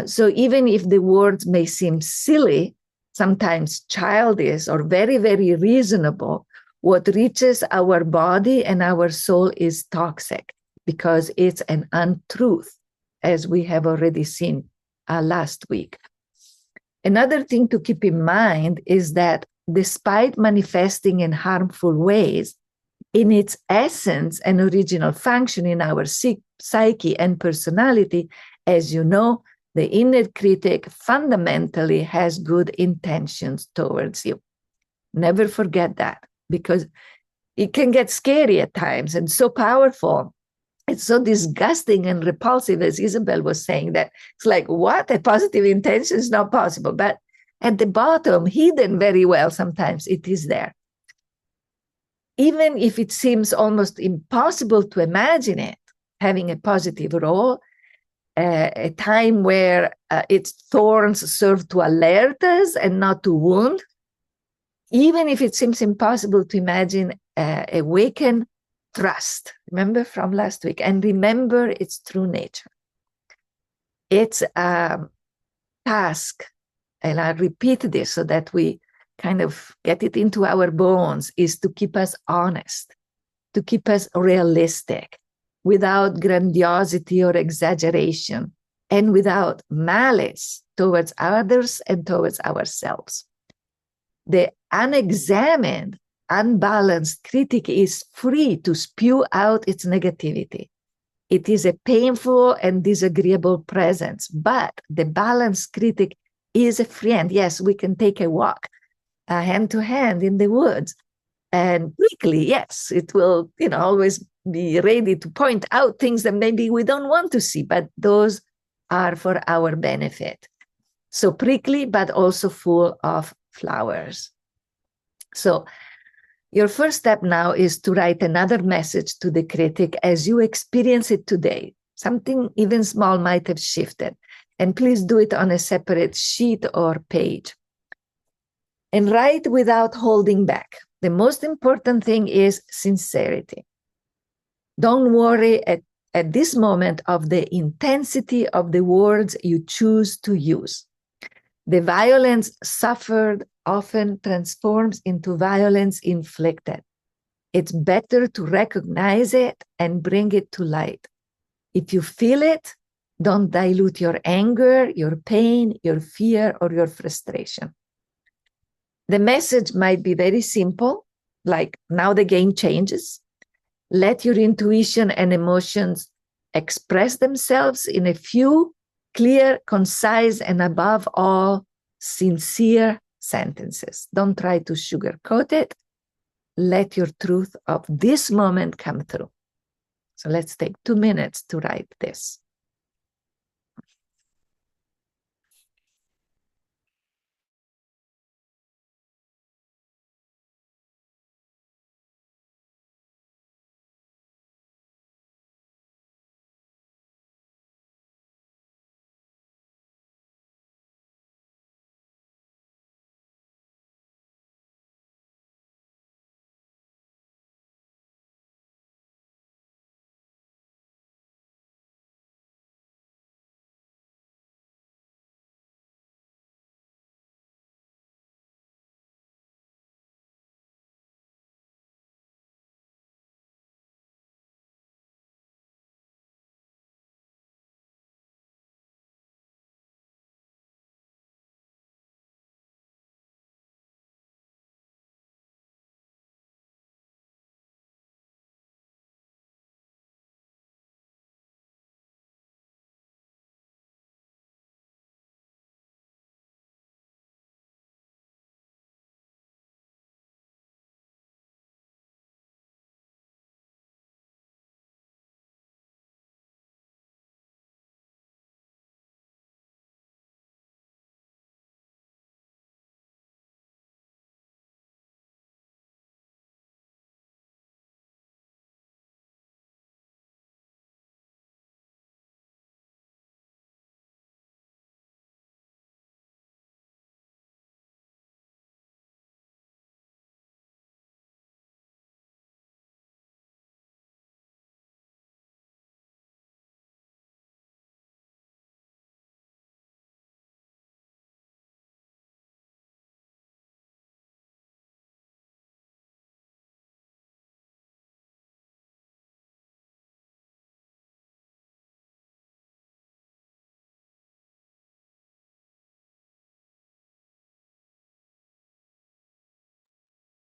So even if the words may seem silly, sometimes childish or very, very reasonable, what reaches our body and our soul is toxic because it's an untruth, as we have already seen last week. Another thing to keep in mind is that despite manifesting in harmful ways, in its essence and original function in our psyche and personality, as you know, the inner critic fundamentally has good intentions towards you. Never forget that, because it can get scary at times and so powerful. It's so disgusting and repulsive, as Isabel was saying, that it's like, what? A positive intention is not possible. But at the bottom, hidden very well, sometimes it is there. Even if it seems almost impossible to imagine it having a positive role, a time where its thorns serve to alert us and not to wound, even if it seems impossible to imagine, awaken trust. Remember from last week, and remember its true nature. It's a task, and I repeat this so that we kind of get it into our bones, is to keep us honest, to keep us realistic, without grandiosity or exaggeration, and without malice towards others and towards ourselves. The unexamined, unbalanced critic is free to spew out its negativity. It is a painful and disagreeable presence, but the balanced critic is a friend. Yes, we can take a walk hand to hand in the woods, and quickly, yes, it will, always be ready to point out things that maybe we don't want to see, but those are for our benefit. So prickly, but also full of flowers. So your first step now is to write another message to the critic as you experience it today. Something even small might have shifted. And please do it on a separate sheet or page. And write without holding back. The most important thing is sincerity. Don't worry at this moment of the intensity of the words you choose to use. The violence suffered often transforms into violence inflicted. It's better to recognize it and bring it to light. If you feel it, don't dilute your anger, your pain, your fear, or your frustration. The message might be very simple, like, now the game changes. Let your intuition and emotions express themselves in a few clear, concise, and above all, sincere sentences. Don't try to sugarcoat it. Let your truth of this moment come through. So let's take 2 minutes to write this.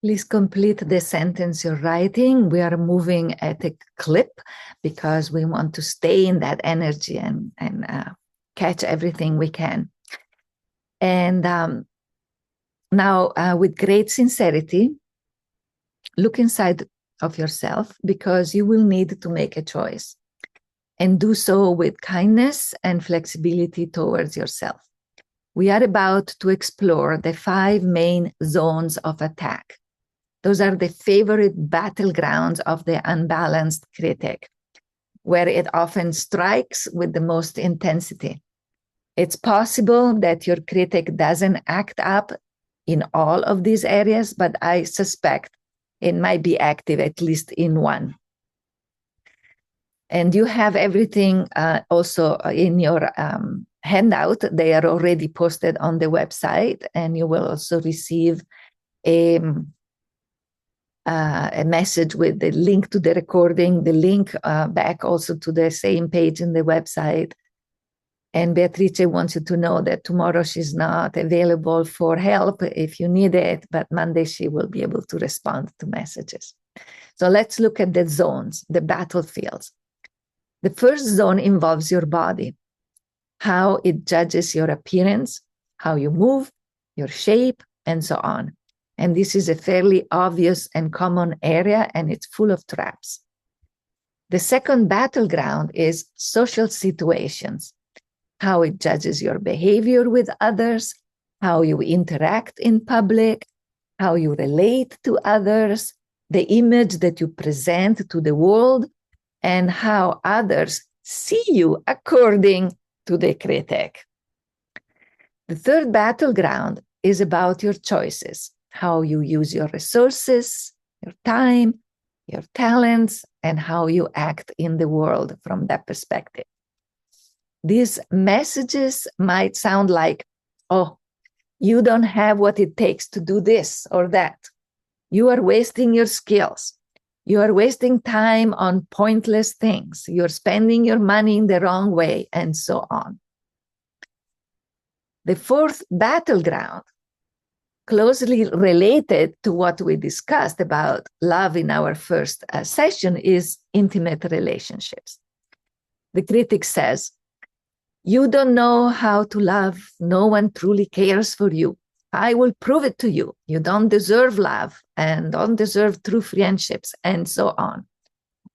Please complete the sentence you're writing. We are moving at a clip because we want to stay in that energy and catch everything we can. And now, with great sincerity, look inside of yourself, because you will need to make a choice, and do so with kindness and flexibility towards yourself. We are about to explore the 5 main zones of attack. Those are the favorite battlegrounds of the unbalanced critic, where it often strikes with the most intensity. It's possible that your critic doesn't act up in all of these areas, but I suspect it might be active at least in one. And you have everything also in your handout. They are already posted on the website, and you will also receive a message with the link to the recording, the link back also to the same page in the website. And Beatrice wants you to know that tomorrow she's not available for help if you need it, but Monday she will be able to respond to messages. So let's look at the zones, the battlefields. The first zone involves your body, how it judges your appearance, how you move, your shape, and so on. And this is a fairly obvious and common area, and it's full of traps. The second battleground is social situations, how it judges your behavior with others, how you interact in public, how you relate to others, the image that you present to the world, and how others see you according to the critic. The third battleground is about your choices, how you use your resources, your time, your talents, and how you act in the world from that perspective. These messages might sound like, oh, you don't have what it takes to do this or that. You are wasting your skills. You are wasting time on pointless things. You're spending your money in the wrong way, and so on. The fourth battleground, closely related to what we discussed about love in our first session, is intimate relationships. The critic says, you don't know how to love. No one truly cares for you. I will prove it to you. You don't deserve love and don't deserve true friendships, and so on.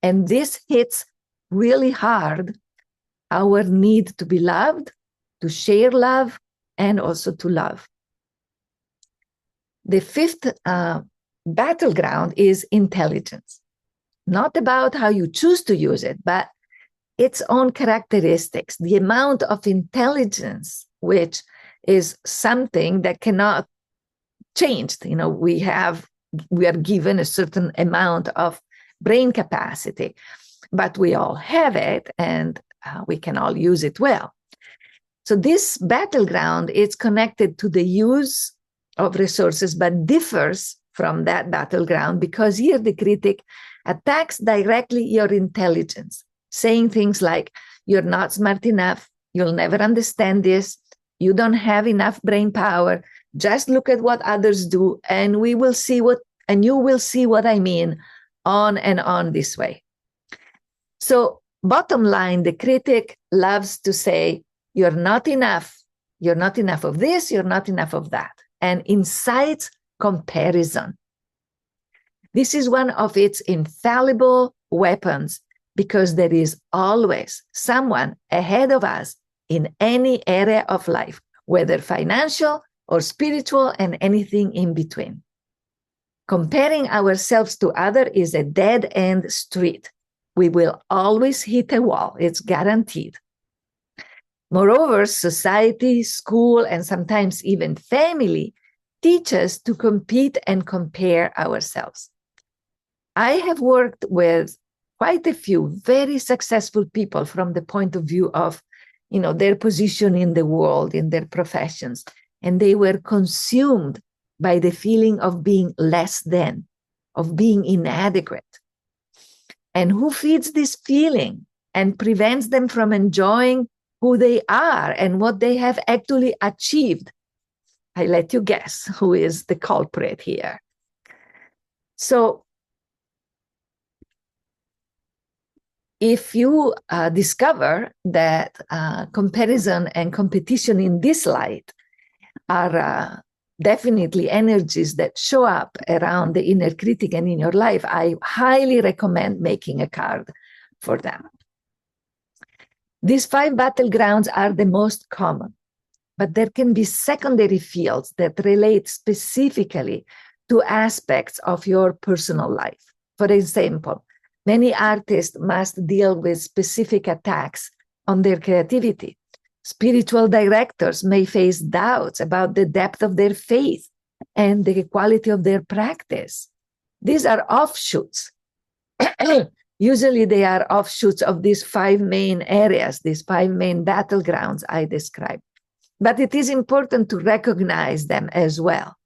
And this hits really hard our need to be loved, to share love, and also to love. The fifth battleground is intelligence. Not about how you choose to use it, but its own characteristics, the amount of intelligence, which is something that cannot change. You know, we are given a certain amount of brain capacity, but we all have it, and we can all use it well. So this battleground is connected to the use of resources, but differs from that battleground because here the critic attacks directly your intelligence, saying things like, you're not smart enough, you'll never understand this, you don't have enough brain power, just look at what others do, and you will see what I mean, on and on this way. So bottom line, the critic loves to say, you're not enough of this, you're not enough of that, and incites comparison. This is one of its infallible weapons, because there is always someone ahead of us in any area of life, whether financial or spiritual and anything in between. Comparing ourselves to others is a dead-end street. We will always hit a wall, it's guaranteed. Moreover, society, school, and sometimes even family teach us to compete and compare ourselves. I have worked with quite a few very successful people from the point of view of, their position in the world, in their professions, and they were consumed by the feeling of being less than, of being inadequate. And who feeds this feeling and prevents them from enjoying who they are and what they have actually achieved? I let you guess who is the culprit here. So if you discover that comparison and competition in this light are definitely energies that show up around the inner critic and in your life, I highly recommend making a card for them. These 5 battlegrounds are the most common, but there can be secondary fields that relate specifically to aspects of your personal life. For example, many artists must deal with specific attacks on their creativity. Spiritual directors may face doubts about the depth of their faith and the quality of their practice. These are offshoots. Usually they are offshoots of these 5 main areas, these 5 main battlegrounds I described. But it is important to recognize them as well,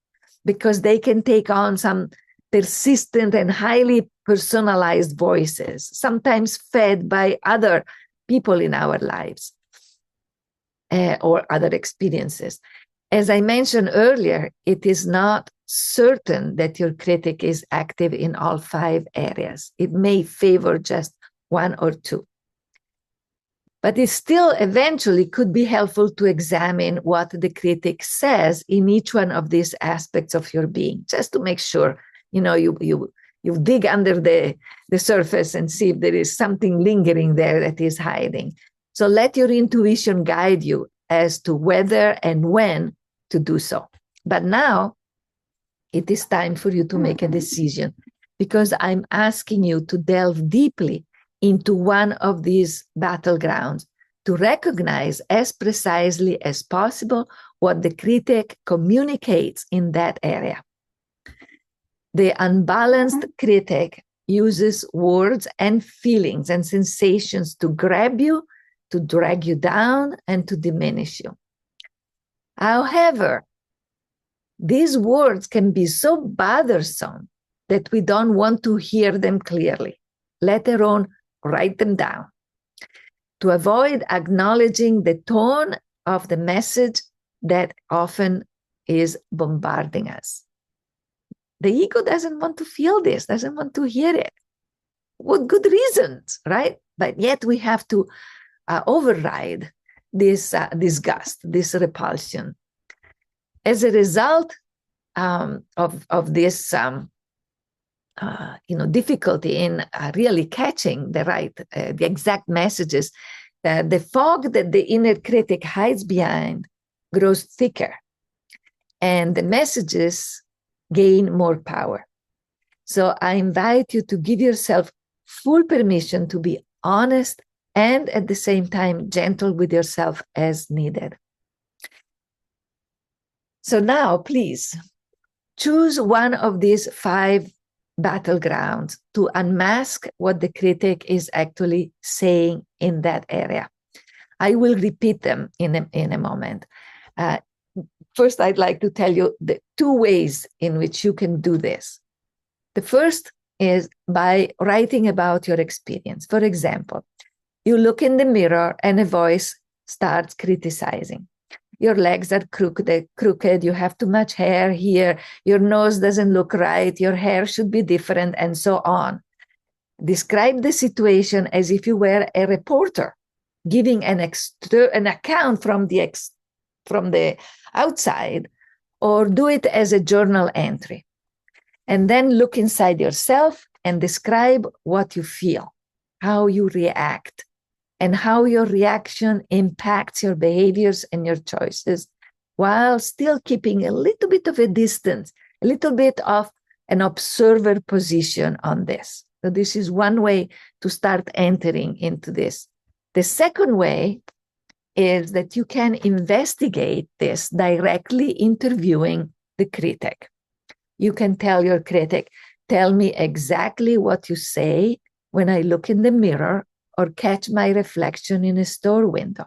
because they can take on some persistent and highly personalized voices, sometimes fed by other people in our lives or other experiences. As I mentioned earlier, it is not certain that your critic is active in all 5 areas. It may favor just 1 or 2. But it still eventually could be helpful to examine what the critic says in each one of these aspects of your being, just to make sure, you dig under the surface and see if there is something lingering there that is hiding. So let your intuition guide you as to whether and when to do so. But now it is time for you to make a decision, because I'm asking you to delve deeply into one of these battlegrounds to recognize as precisely as possible what the critic communicates in that area. The unbalanced critic uses words and feelings and sensations to grab you, to drag you down, and to diminish you. However, these words can be so bothersome that we don't want to hear them clearly, let alone write them down. To avoid acknowledging the tone of the message that often is bombarding us. The ego doesn't want to feel this, doesn't want to hear it. With good reasons, right? But yet we have to override this disgust, this repulsion. As a result of this difficulty in really catching the exact messages, the fog that the inner critic hides behind grows thicker, and the messages gain more power. So I invite you to give yourself full permission to be honest and at the same time gentle with yourself as needed. So now, please, choose one of these 5 battlegrounds to unmask what the critic is actually saying in that area. I will repeat them in a moment. First, I'd like to tell you the 2 ways in which you can do this. The first is by writing about your experience. For example, you look in the mirror and a voice starts criticizing. Your legs are crooked, you have too much hair here, your nose doesn't look right, your hair should be different, and so on. Describe the situation as if you were a reporter, giving an account from the outside, or do it as a journal entry. And then look inside yourself and describe what you feel, how you react, and how your reaction impacts your behaviors and your choices, while still keeping a little bit of a distance, a little bit of an observer position on this. So this is one way to start entering into this. The second way is that you can investigate this directly interviewing the critic. You can tell your critic, tell me exactly what you say when I look in the mirror or catch my reflection in a store window.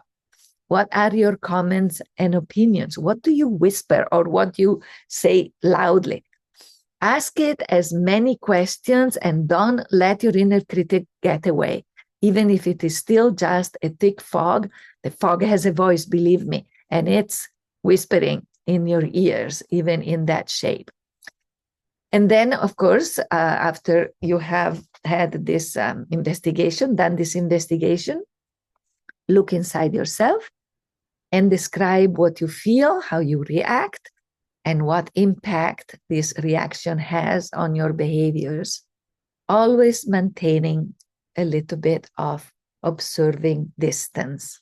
What are your comments and opinions? What do you whisper or what do you say loudly? Ask it as many questions and don't let your inner critic get away. Even if it is still just a thick fog, the fog has a voice, believe me, and it's whispering in your ears, even in that shape. And then, of course, after you have had this investigation, look inside yourself and describe what you feel, how you react, and what impact this reaction has on your behaviors, always maintaining a little bit of observing distance.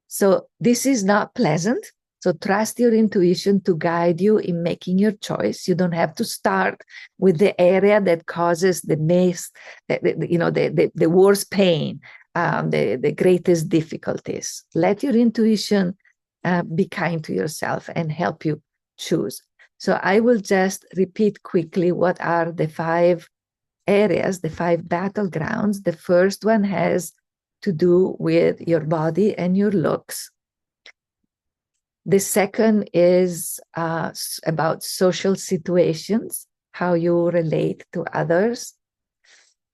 So this is not pleasant. So trust your intuition to guide you in making your choice. You don't have to start with the area that causes the worst pain, the greatest difficulties. Let your intuition be kind to yourself and help you choose. So I will just repeat quickly what are the 5 areas, the 5 battlegrounds. The first one has to do with your body and your looks. The second is about social situations, how you relate to others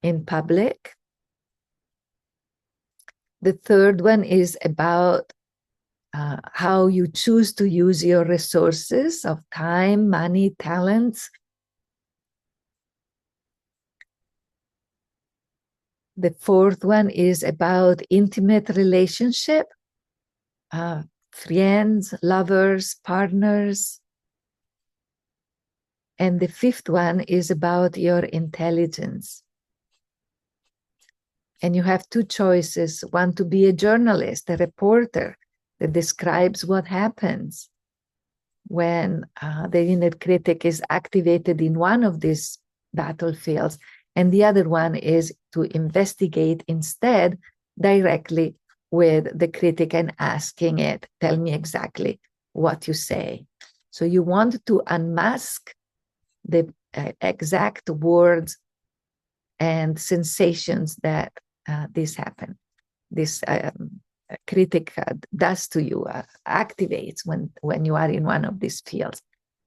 in public. The third one is about how you choose to use your resources of time, money, talents. The fourth one is about intimate relationship, friends, lovers, partners. And the fifth one is about your intelligence. And you have 2 choices, one to be a journalist, a reporter that describes what happens when the inner critic is activated in one of these battlefields, and the other one is to investigate instead directly with the critic and asking it, tell me exactly what you say. So you want to unmask the exact words and sensations that this critic does to you, activates when you are in one of these fields.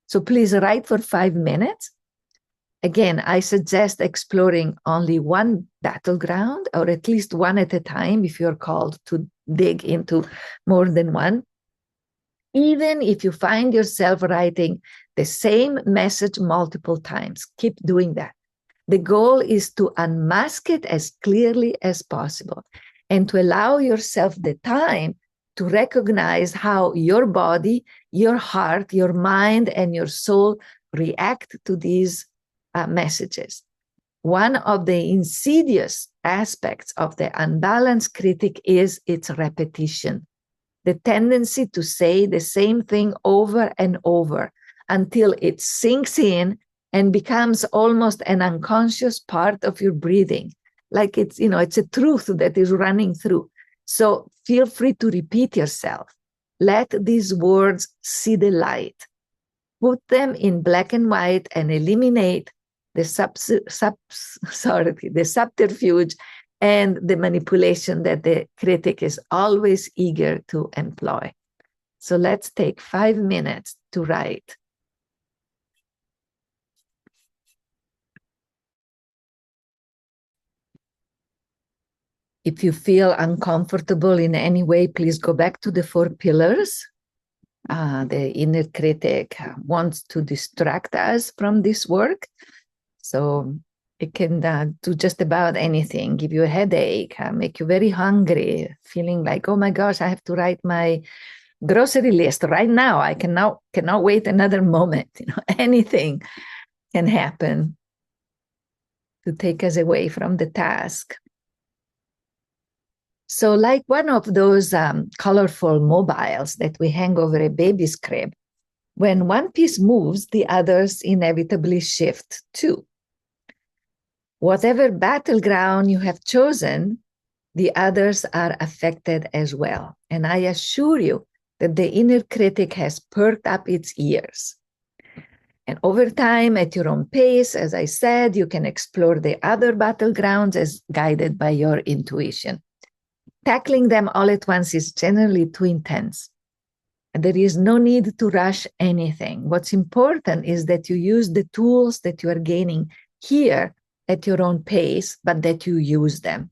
So please write for 5 minutes. Again, I suggest exploring only one battleground, or at least one at a time if you're called to dig into more than one. Even if you find yourself writing the same message multiple times, keep doing that. The goal is to unmask it as clearly as possible and to allow yourself the time to recognize how your body, your heart, your mind, and your soul react to these messages. One of the insidious aspects of the unbalanced critic is its repetition, the tendency to say the same thing over and over until it sinks in and becomes almost an unconscious part of your breathing. Like it's a truth that is running through. So feel free to repeat yourself. Let these words see the light. Put them in black and white and eliminate the subterfuge and the manipulation that the critic is always eager to employ. So let's take 5 minutes to write. If you feel uncomfortable in any way, please go back to the 4 pillars. The inner critic wants to distract us from this work. So it can do just about anything, give you a headache, make you very hungry, feeling like, oh my gosh, I have to write my grocery list right now. I cannot wait another moment. Anything can happen to take us away from the task. So like one of those colorful mobiles that we hang over a baby's crib, when one piece moves, the others inevitably shift too. Whatever battleground you have chosen, the others are affected as well. And I assure you that the inner critic has perked up its ears. And over time, at your own pace, as I said, you can explore the other battlegrounds as guided by your intuition. Tackling them all at once is generally too intense. There is no need to rush anything. What's important is that you use the tools that you are gaining here at your own pace, but that you use them.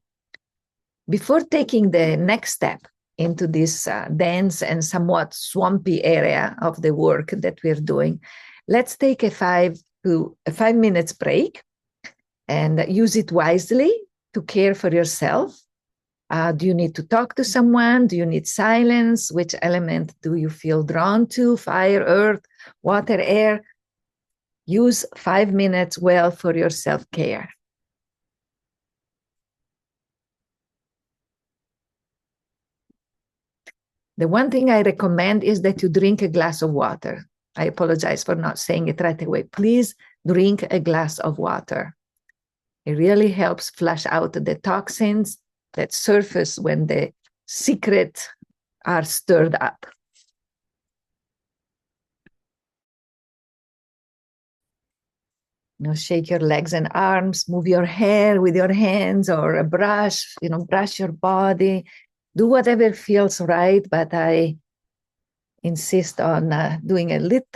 Before taking the next step into this dense and somewhat swampy area of the work that we're doing, let's take a 5 minutes break and use it wisely to care for yourself. Do you need to talk to someone? Do you need silence? Which element do you feel drawn to? Fire, earth, water, air? Use 5 minutes well for your self-care. The one thing I recommend is that you drink a glass of water. I apologize for not saying it right away. Please drink a glass of water. It really helps flush out the toxins that surface when the secrets are stirred up. Shake your legs and arms, move your hair with your hands or a brush, brush your body. Do whatever feels right, but I insist on doing at least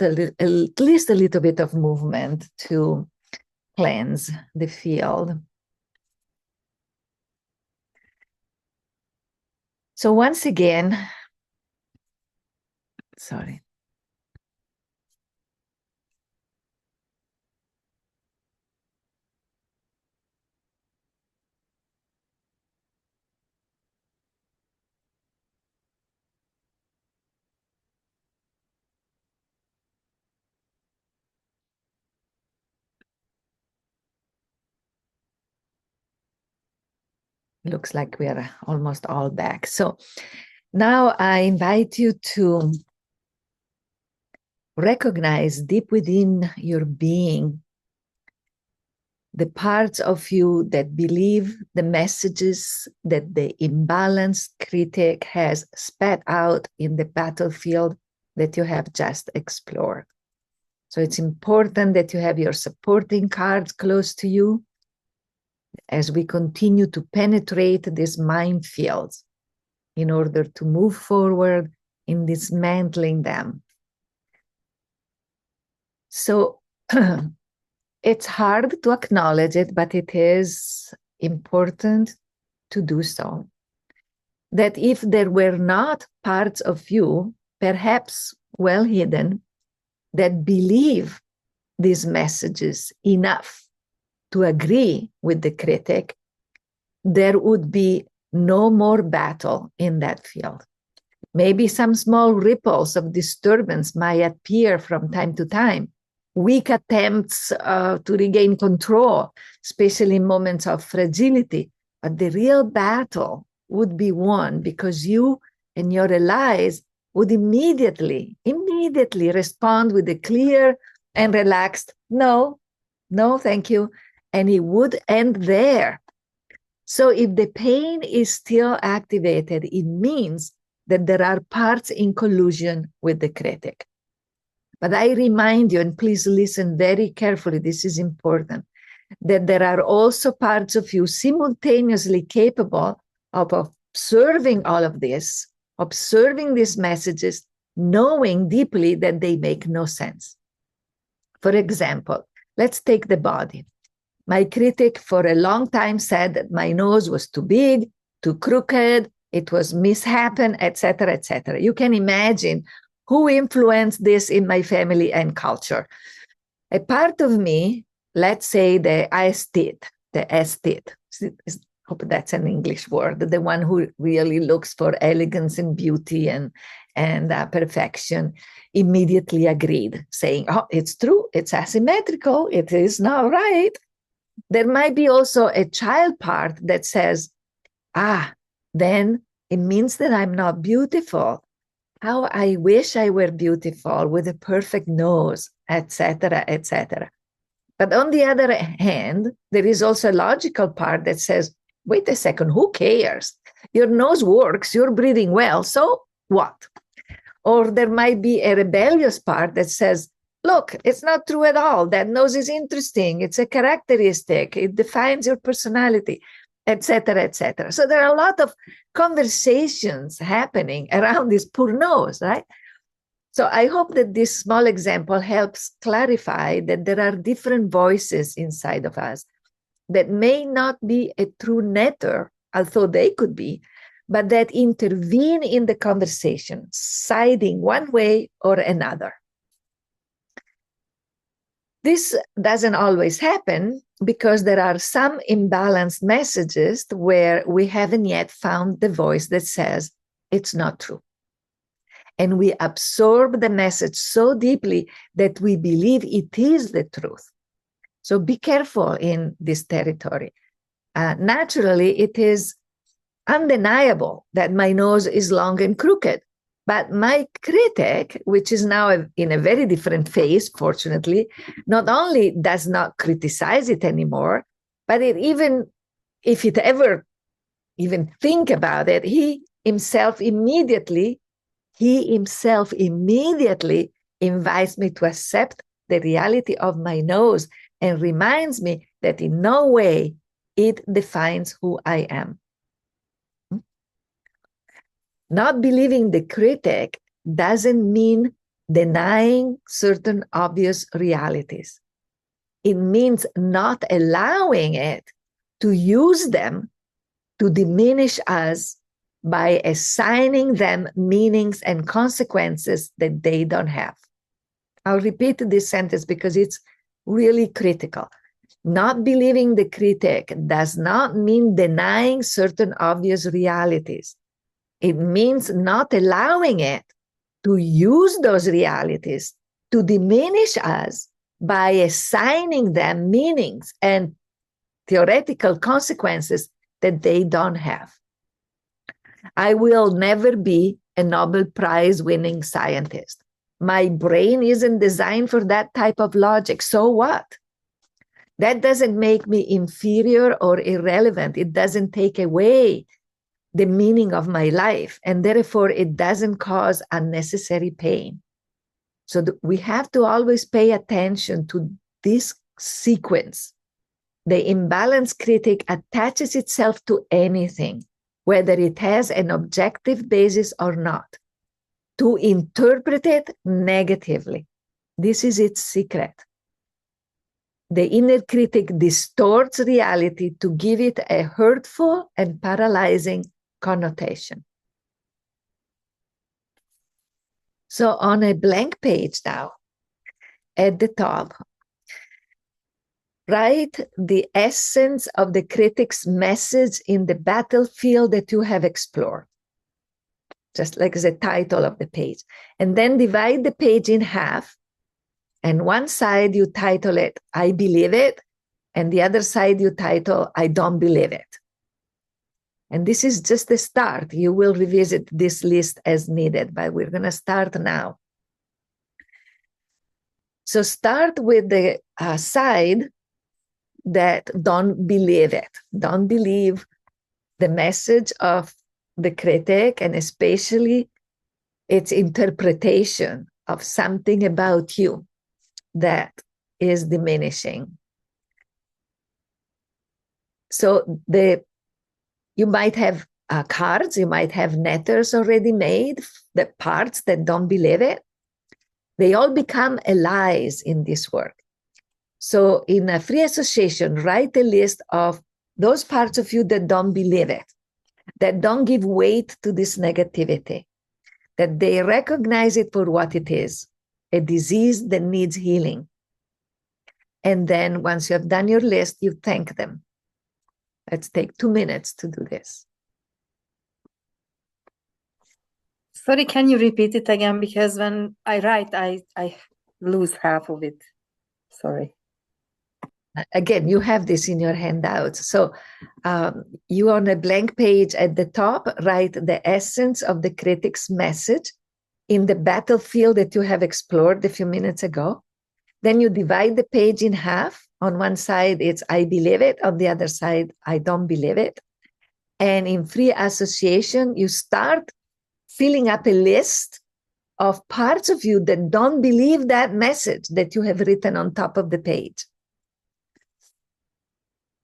a little bit of movement to cleanse the field. So once again, sorry. Looks like we are almost all back. So now I invite you to recognize deep within your being the parts of you that believe the messages that the imbalanced critic has spat out in the battlefield that you have just explored. So it's important that you have your supporting cards close to you as we continue to penetrate these minefields in order to move forward in dismantling them. So it's hard to acknowledge it, but it is important to do so. That if there were not parts of you, perhaps well hidden, that believe these messages enough to agree with the critic, there would be no more battle in that field. Maybe some small ripples of disturbance might appear from time to time, weak attempts to regain control, especially in moments of fragility. But the real battle would be won because you and your allies would immediately respond with a clear and relaxed, no, thank you. And it would end there. So if the pain is still activated, it means that there are parts in collusion with the critic. But I remind you, and please listen very carefully, this is important, that there are also parts of you simultaneously capable of observing all of this, observing these messages, knowing deeply that they make no sense. For example, let's take the body. My critic for a long time said that my nose was too big, too crooked, it was mishappen, etc., etc. You can imagine who influenced this in my family and culture. A part of me, let's say the aesthete, I hope that's an English word, the one who really looks for elegance and beauty and perfection, immediately agreed, saying, oh, it's true, it's asymmetrical, it is not right. There might be also a child part that says, then it means that I'm not beautiful. How I wish I were beautiful with a perfect nose, etc., etc. But on the other hand, there is also a logical part that says, wait a second, who cares? Your nose works, you're breathing well, so what? Or there might be a rebellious part that says, look, it's not true at all. That nose is interesting. It's a characteristic. It defines your personality, etc., etc. So there are a lot of conversations happening around this poor nose, right? So I hope that this small example helps clarify that there are different voices inside of us that may not be a true netter, although they could be, but that intervene in the conversation, siding one way or another. This doesn't always happen because there are some imbalanced messages where we haven't yet found the voice that says it's not true. And we absorb the message so deeply that we believe it is the truth. So be careful in this territory. Naturally, it is undeniable that my nose is long and crooked. But my critic, which is now in a very different phase, fortunately, not only does not criticize it anymore, but it even, if it ever even think about it, he himself immediately invites me to accept the reality of my nose and reminds me that in no way it defines who I am. Not believing the critic doesn't mean denying certain obvious realities. It means not allowing it to use them to diminish us by assigning them meanings and consequences that they don't have. I'll repeat this sentence because it's really critical. Not believing the critic does not mean denying certain obvious realities. It means not allowing it to use those realities to diminish us by assigning them meanings and theoretical consequences that they don't have. I will never be a Nobel Prize winning scientist. My brain isn't designed for that type of logic. So what? That doesn't make me inferior or irrelevant. It doesn't take away the meaning of my life, and therefore it doesn't cause unnecessary pain. So we have to always pay attention to this sequence. The imbalanced critic attaches itself to anything, whether it has an objective basis or not, to interpret it negatively. This is its secret. The inner critic distorts reality to give it a hurtful and paralyzing connotation. So on a blank page now, at the top, write the essence of the critic's message in the battlefield that you have explored, just like the title of the page. And then divide the page in half. And one side you title it, I believe it. And the other side you title, I don't believe it. And this is just the start. You will revisit this list as needed, but we're going to start now. So start with the side that don't believe it. Don't believe the message of the critic, and especially its interpretation of something about you that is diminishing. So you might have cards, you might have letters already made, the parts that don't believe it. They all become allies in this work. So in a free association, write a list of those parts of you that don't believe it, that don't give weight to this negativity, that they recognize it for what it is, a disease that needs healing. And then once you have done your list, you thank them. Let's take 2 minutes to do this. Sorry, can you repeat it again? Because when I write, I lose half of it. Sorry. Again, you have this in your handouts. So you on a blank page at the top, write the essence of the critic's message in the battlefield that you have explored a few minutes ago. Then you divide the page in half. On one side, it's I believe it. On the other side, I don't believe it. And in free association, you start filling up a list of parts of you that don't believe that message that you have written on top of the page.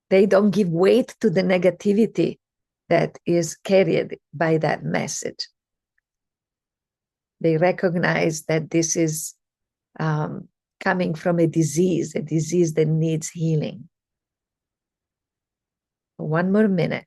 They don't give weight to the negativity that is carried by that message. They recognize that this is coming from a disease that needs healing. 1 more minute.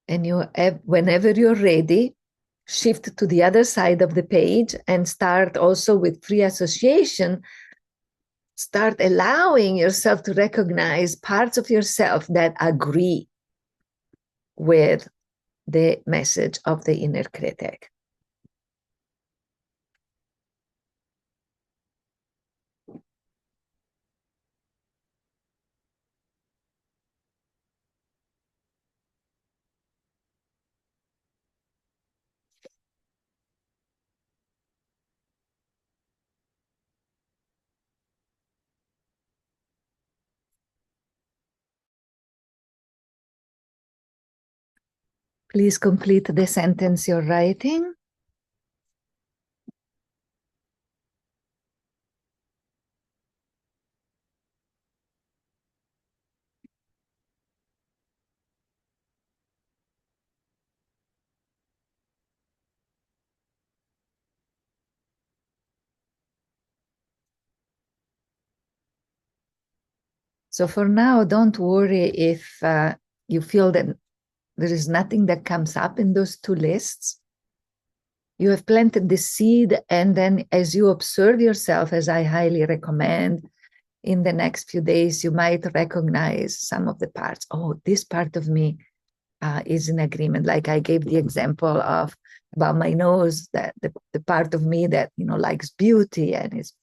And whenever you're ready, shift to the other side of the page and start also with free association. Start allowing yourself to recognize parts of yourself that agree with the message of the inner critic. Please complete the sentence you're writing. So for now, don't worry if you feel that there is nothing that comes up in those two lists. You have planted the seed, and then as you observe yourself, as I highly recommend, in the next few days, you might recognize some of the parts. Oh, this part of me is in agreement. Like I gave the example of about my nose, that the part of me that likes beauty and is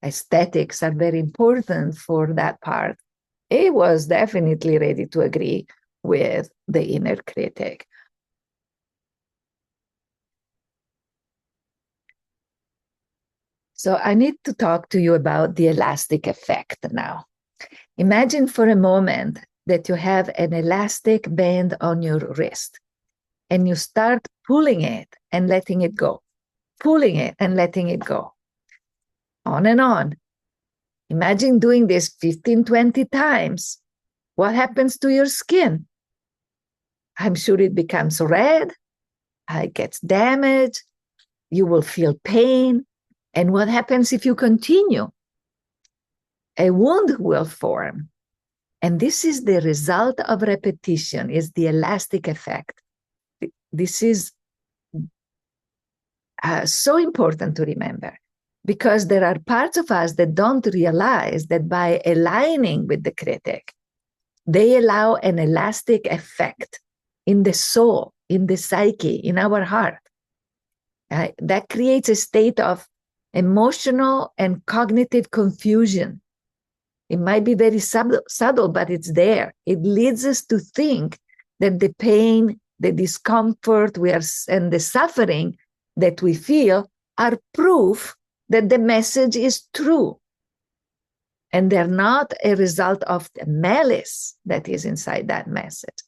aesthetics are very important for that part. It was definitely ready to agree with the inner critic. So I need to talk to you about the elastic effect now. Imagine for a moment that you have an elastic band on your wrist and you start pulling it and letting it go, pulling it and letting it go, on and on. Imagine doing this 15, 20 times. What happens to your skin? I'm sure it becomes red, it gets damaged, you will feel pain. And what happens if you continue? A wound will form. And this is the result of repetition, is the elastic effect. This is so important to remember, because there are parts of us that don't realize that by aligning with the critic, they allow an elastic effect in the soul, in the psyche, in our heart. That creates a state of emotional and cognitive confusion. It might be very subtle, but it's there. It leads us to think that the pain, the discomfort and the suffering that we feel are proof that the message is true. And they're not a result of the malice that is inside that message.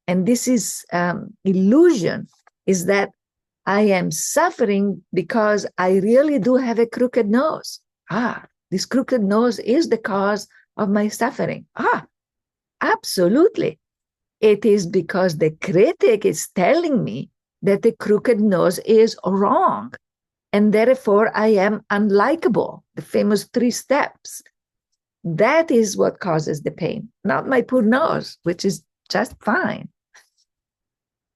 And this is illusion, is that I am suffering because I really do have a crooked nose. This crooked nose is the cause of my suffering. Absolutely. It is because the critic is telling me that the crooked nose is wrong, and therefore I am unlikable, the famous 3 steps. That is what causes the pain, not my poor nose, which is just fine.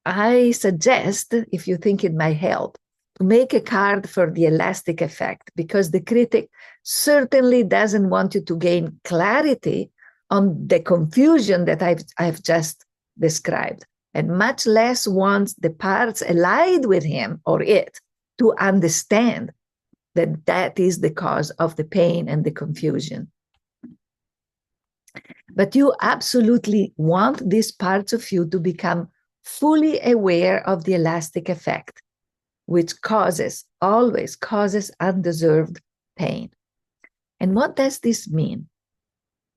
I suggest, if you think it might help, to make a card for the elastic effect, because the critic certainly doesn't want you to gain clarity on the confusion that I've just described, and much less wants the parts allied with him or it to understand that that is the cause of the pain and the confusion. But you absolutely want these parts of you to become fully aware of the elastic effect, which always causes undeserved pain. And what does this mean?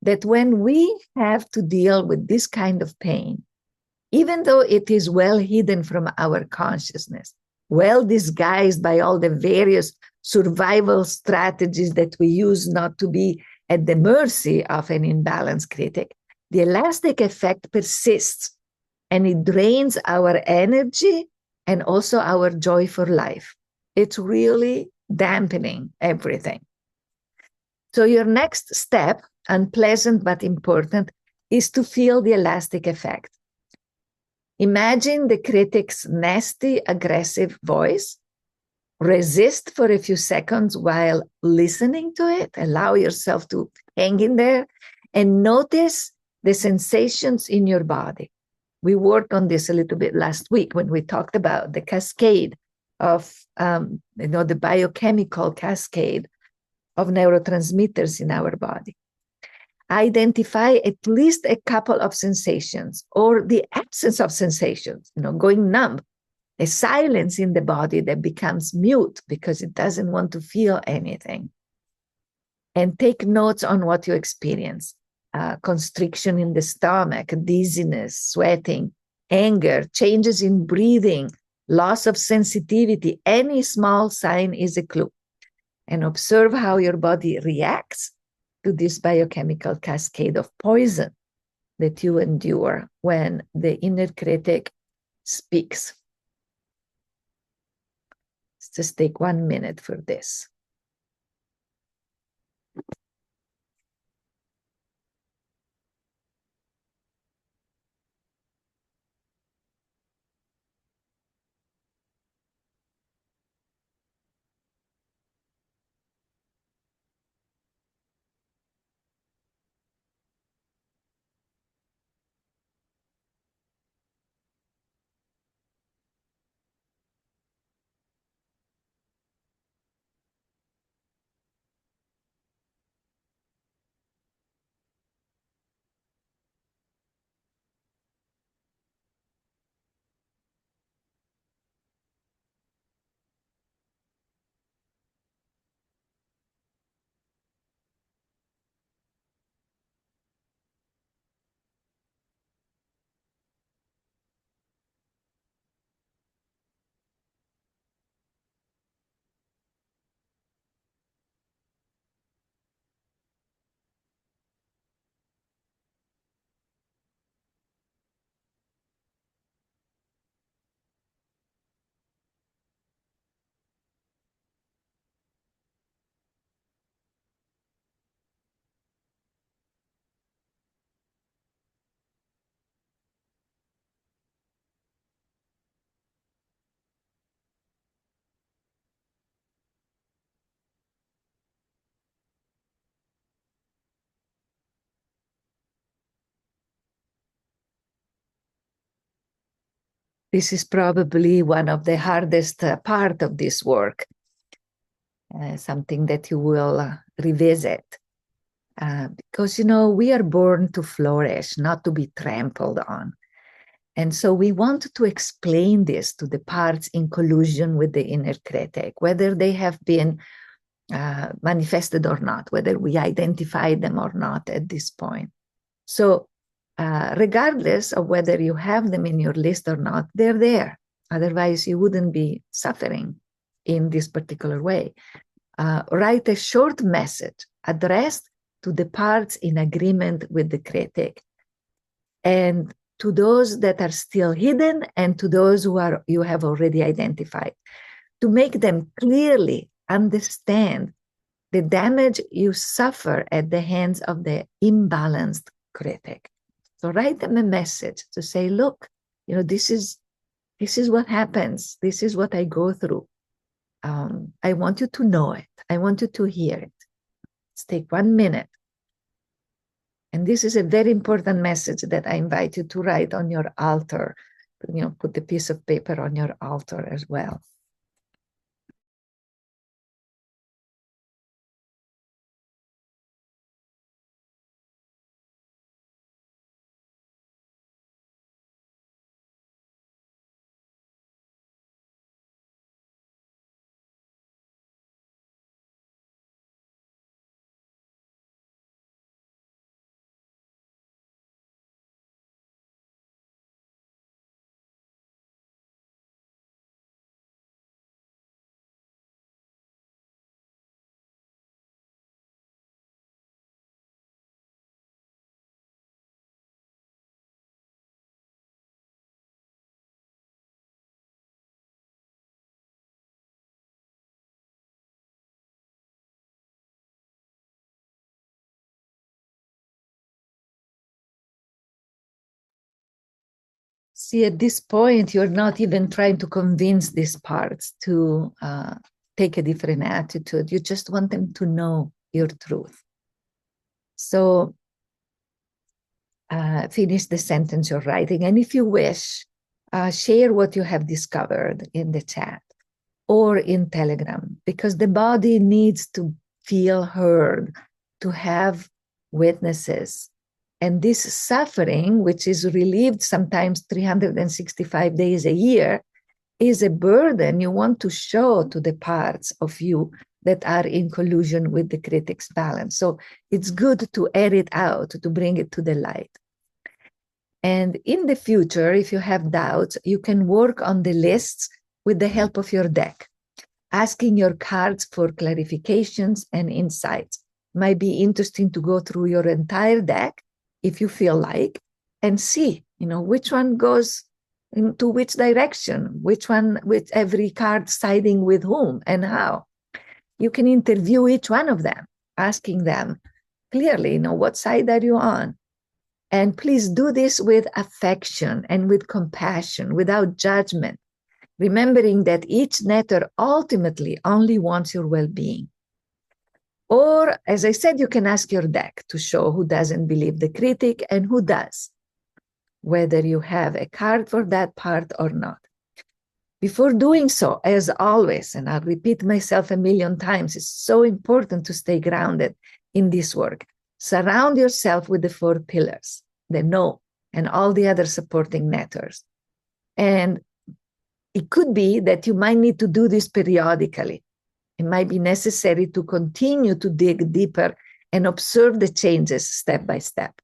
That when we have to deal with this kind of pain, even though it is well hidden from our consciousness, well disguised by all the various survival strategies that we use not to be at the mercy of an imbalanced critic, the elastic effect persists, and it drains our energy and also our joy for life. It's really dampening everything. So your next step, unpleasant but important, is to feel the elastic effect. Imagine the critic's nasty, aggressive voice. Resist for a few seconds while listening to it. Allow yourself to hang in there and notice the sensations in your body. We worked on this a little bit last week when we talked about the cascade of, the biochemical cascade of neurotransmitters in our body. Identify at least a couple of sensations or the absence of sensations, going numb, a silence in the body that becomes mute because it doesn't want to feel anything. And take notes on what you experience. Constriction in the stomach, dizziness, sweating, anger, changes in breathing, loss of sensitivity. Any small sign is a clue. And observe how your body reacts to this biochemical cascade of poison that you endure when the inner critic speaks. Let's just take 1 minute for this. This is probably one of the hardest part of this work, something that you will revisit. Because, we are born to flourish, not to be trampled on. And so we want to explain this to the parts in collusion with the inner critic, whether they have been manifested or not, whether we identify them or not at this point. So regardless of whether you have them in your list or not, they're there. Otherwise, you wouldn't be suffering in this particular way. Write a short message addressed to the parts in agreement with the critic, and to those that are still hidden, and to those who you have already identified, to make them clearly understand the damage you suffer at the hands of the imbalanced critic. So write them a message to say, look, this is what happens. This is what I go through. I want you to know it. I want you to hear it. Let's take 1 minute. And this is a very important message that I invite you to write on your altar. Put a piece of paper on your altar as well. See, at this point, you're not even trying to convince these parts to take a different attitude. You just want them to know your truth. So finish the sentence you're writing. And if you wish, share what you have discovered in the chat or in Telegram, because the body needs to feel heard, to have witnesses. And this suffering, which is relieved sometimes 365 days a year, is a burden you want to show to the parts of you that are in collusion with the critic's balance. So it's good to air it out, to bring it to the light. And in the future, if you have doubts, you can work on the lists with the help of your deck, asking your cards for clarifications and insights. Might be interesting to go through your entire deck if you feel like, and see, which one goes into which direction, which one, with every card siding with whom and how. You can interview each one of them, asking them clearly, what side are you on? And please do this with affection and with compassion, without judgment, remembering that each netter ultimately only wants your well-being. Or, as I said, you can ask your deck to show who doesn't believe the critic and who does, whether you have a card for that part or not. Before doing so, as always, and I'll repeat myself a million times, it's so important to stay grounded in this work. Surround yourself with the 4 pillars, the no, and all the other supporting netters. And it could be that you might need to do this periodically. It might be necessary to continue to dig deeper and observe the changes step by step.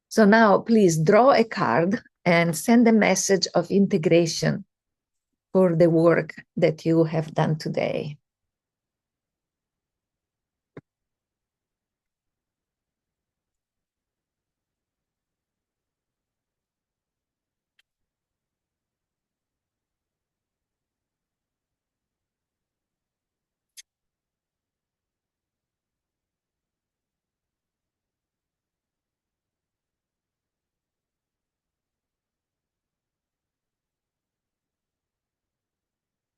So now please draw a card and send a message of integration for the work that you have done today.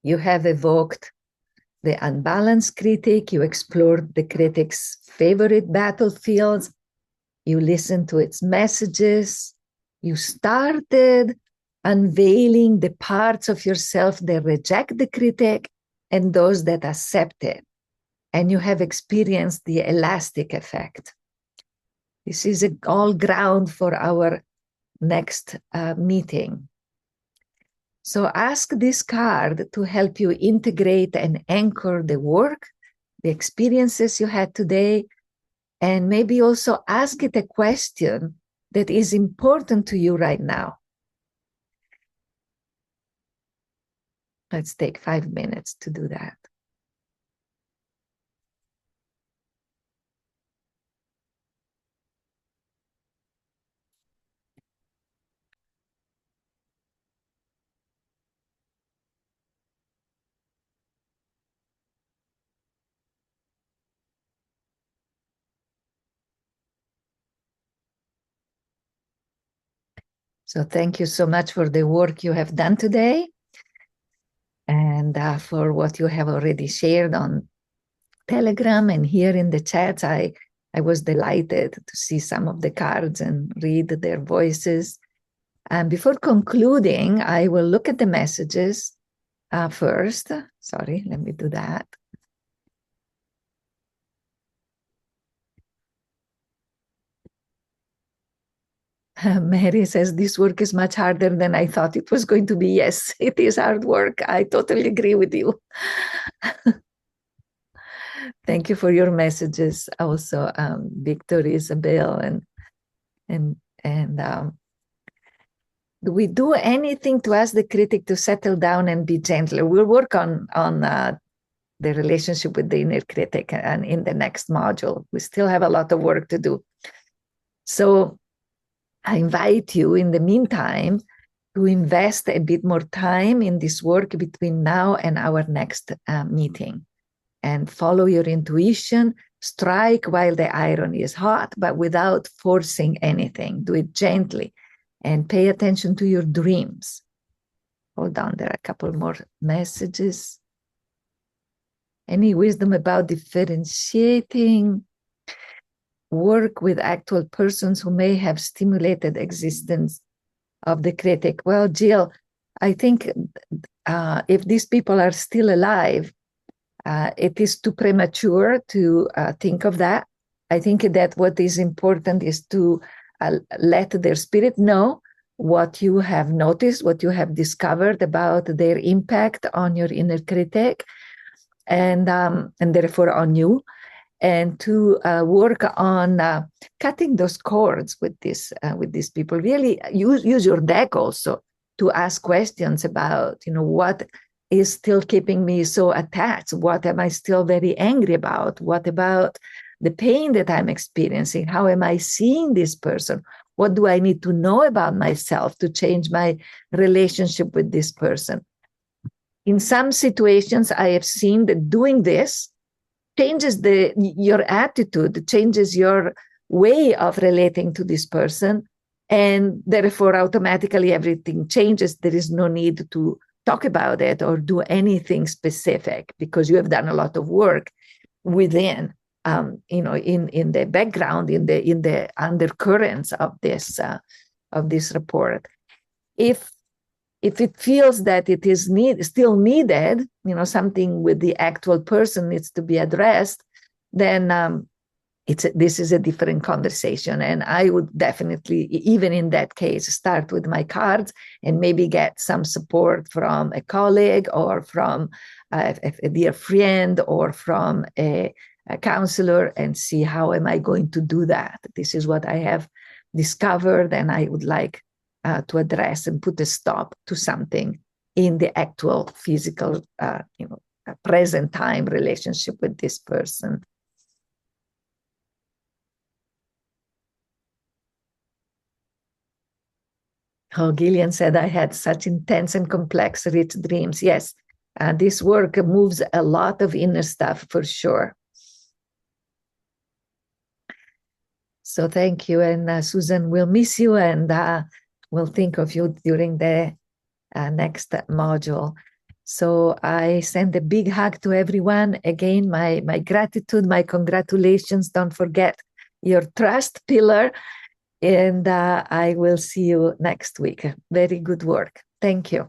You have evoked the unbalanced critic. You explored the critic's favorite battlefields. You listened to its messages. You started unveiling the parts of yourself that reject the critic and those that accept it. And you have experienced the elastic effect. This is all ground for our next meeting. So ask this card to help you integrate and anchor the work, the experiences you had today, and maybe also ask it a question that is important to you right now. Let's take 5 minutes to do that. So thank you so much for the work you have done today and for what you have already shared on Telegram and here in the chats. I was delighted to see some of the cards and read their voices. And before concluding, I will look at the messages first. Sorry, let me do that. Mary says, this work is much harder than I thought it was going to be. Yes, it is hard work. I totally agree with you. Thank you for your messages. Also, Victor, Isabel, and do we do anything to ask the critic to settle down and be gentler? We'll work on the relationship with the inner critic and in the next module. We still have a lot of work to do. So I invite you in the meantime to invest a bit more time in this work between now and our next meeting, and follow your intuition. Strike while the iron is hot, but without forcing anything. Do it gently and pay attention to your dreams. Hold on, there are a couple more messages. Any wisdom about differentiating work with actual persons who may have stimulated existence of the critic? Well, Jill, I think if these people are still alive, it is too premature to think of that. I think that what is important is to let their spirit know what you have noticed, what you have discovered about their impact on your inner critic, and therefore on you, and to work on cutting those cords with these people. Really use your deck also to ask questions about, what is still keeping me so attached? What am I still very angry about? What about the pain that I'm experiencing? How am I seeing this person? What do I need to know about myself to change my relationship with this person? In some situations, I have seen that doing this changes your attitude, changes your way of relating to this person, and therefore automatically everything changes. There is no need to talk about it or do anything specific because you have done a lot of work within, in the background, in the undercurrents of this report. If it feels that it is still needed, something with the actual person needs to be addressed, then this is a different conversation. And I would definitely, even in that case, start with my cards and maybe get some support from a colleague or from a dear friend or from a counselor and see how am I going to do that. This is what I have discovered, and I would like to address and put a stop to something in the actual physical, present time relationship with this person. Oh, Gillian said, I had such intense and complex, rich dreams. Yes, this work moves a lot of inner stuff for sure. So thank you. And Susan, we'll miss you, and we'll think of you during the next module. So I send a big hug to everyone. Again, my gratitude, my congratulations. Don't forget your trust pillar. And I will see you next week. Very good work. Thank you.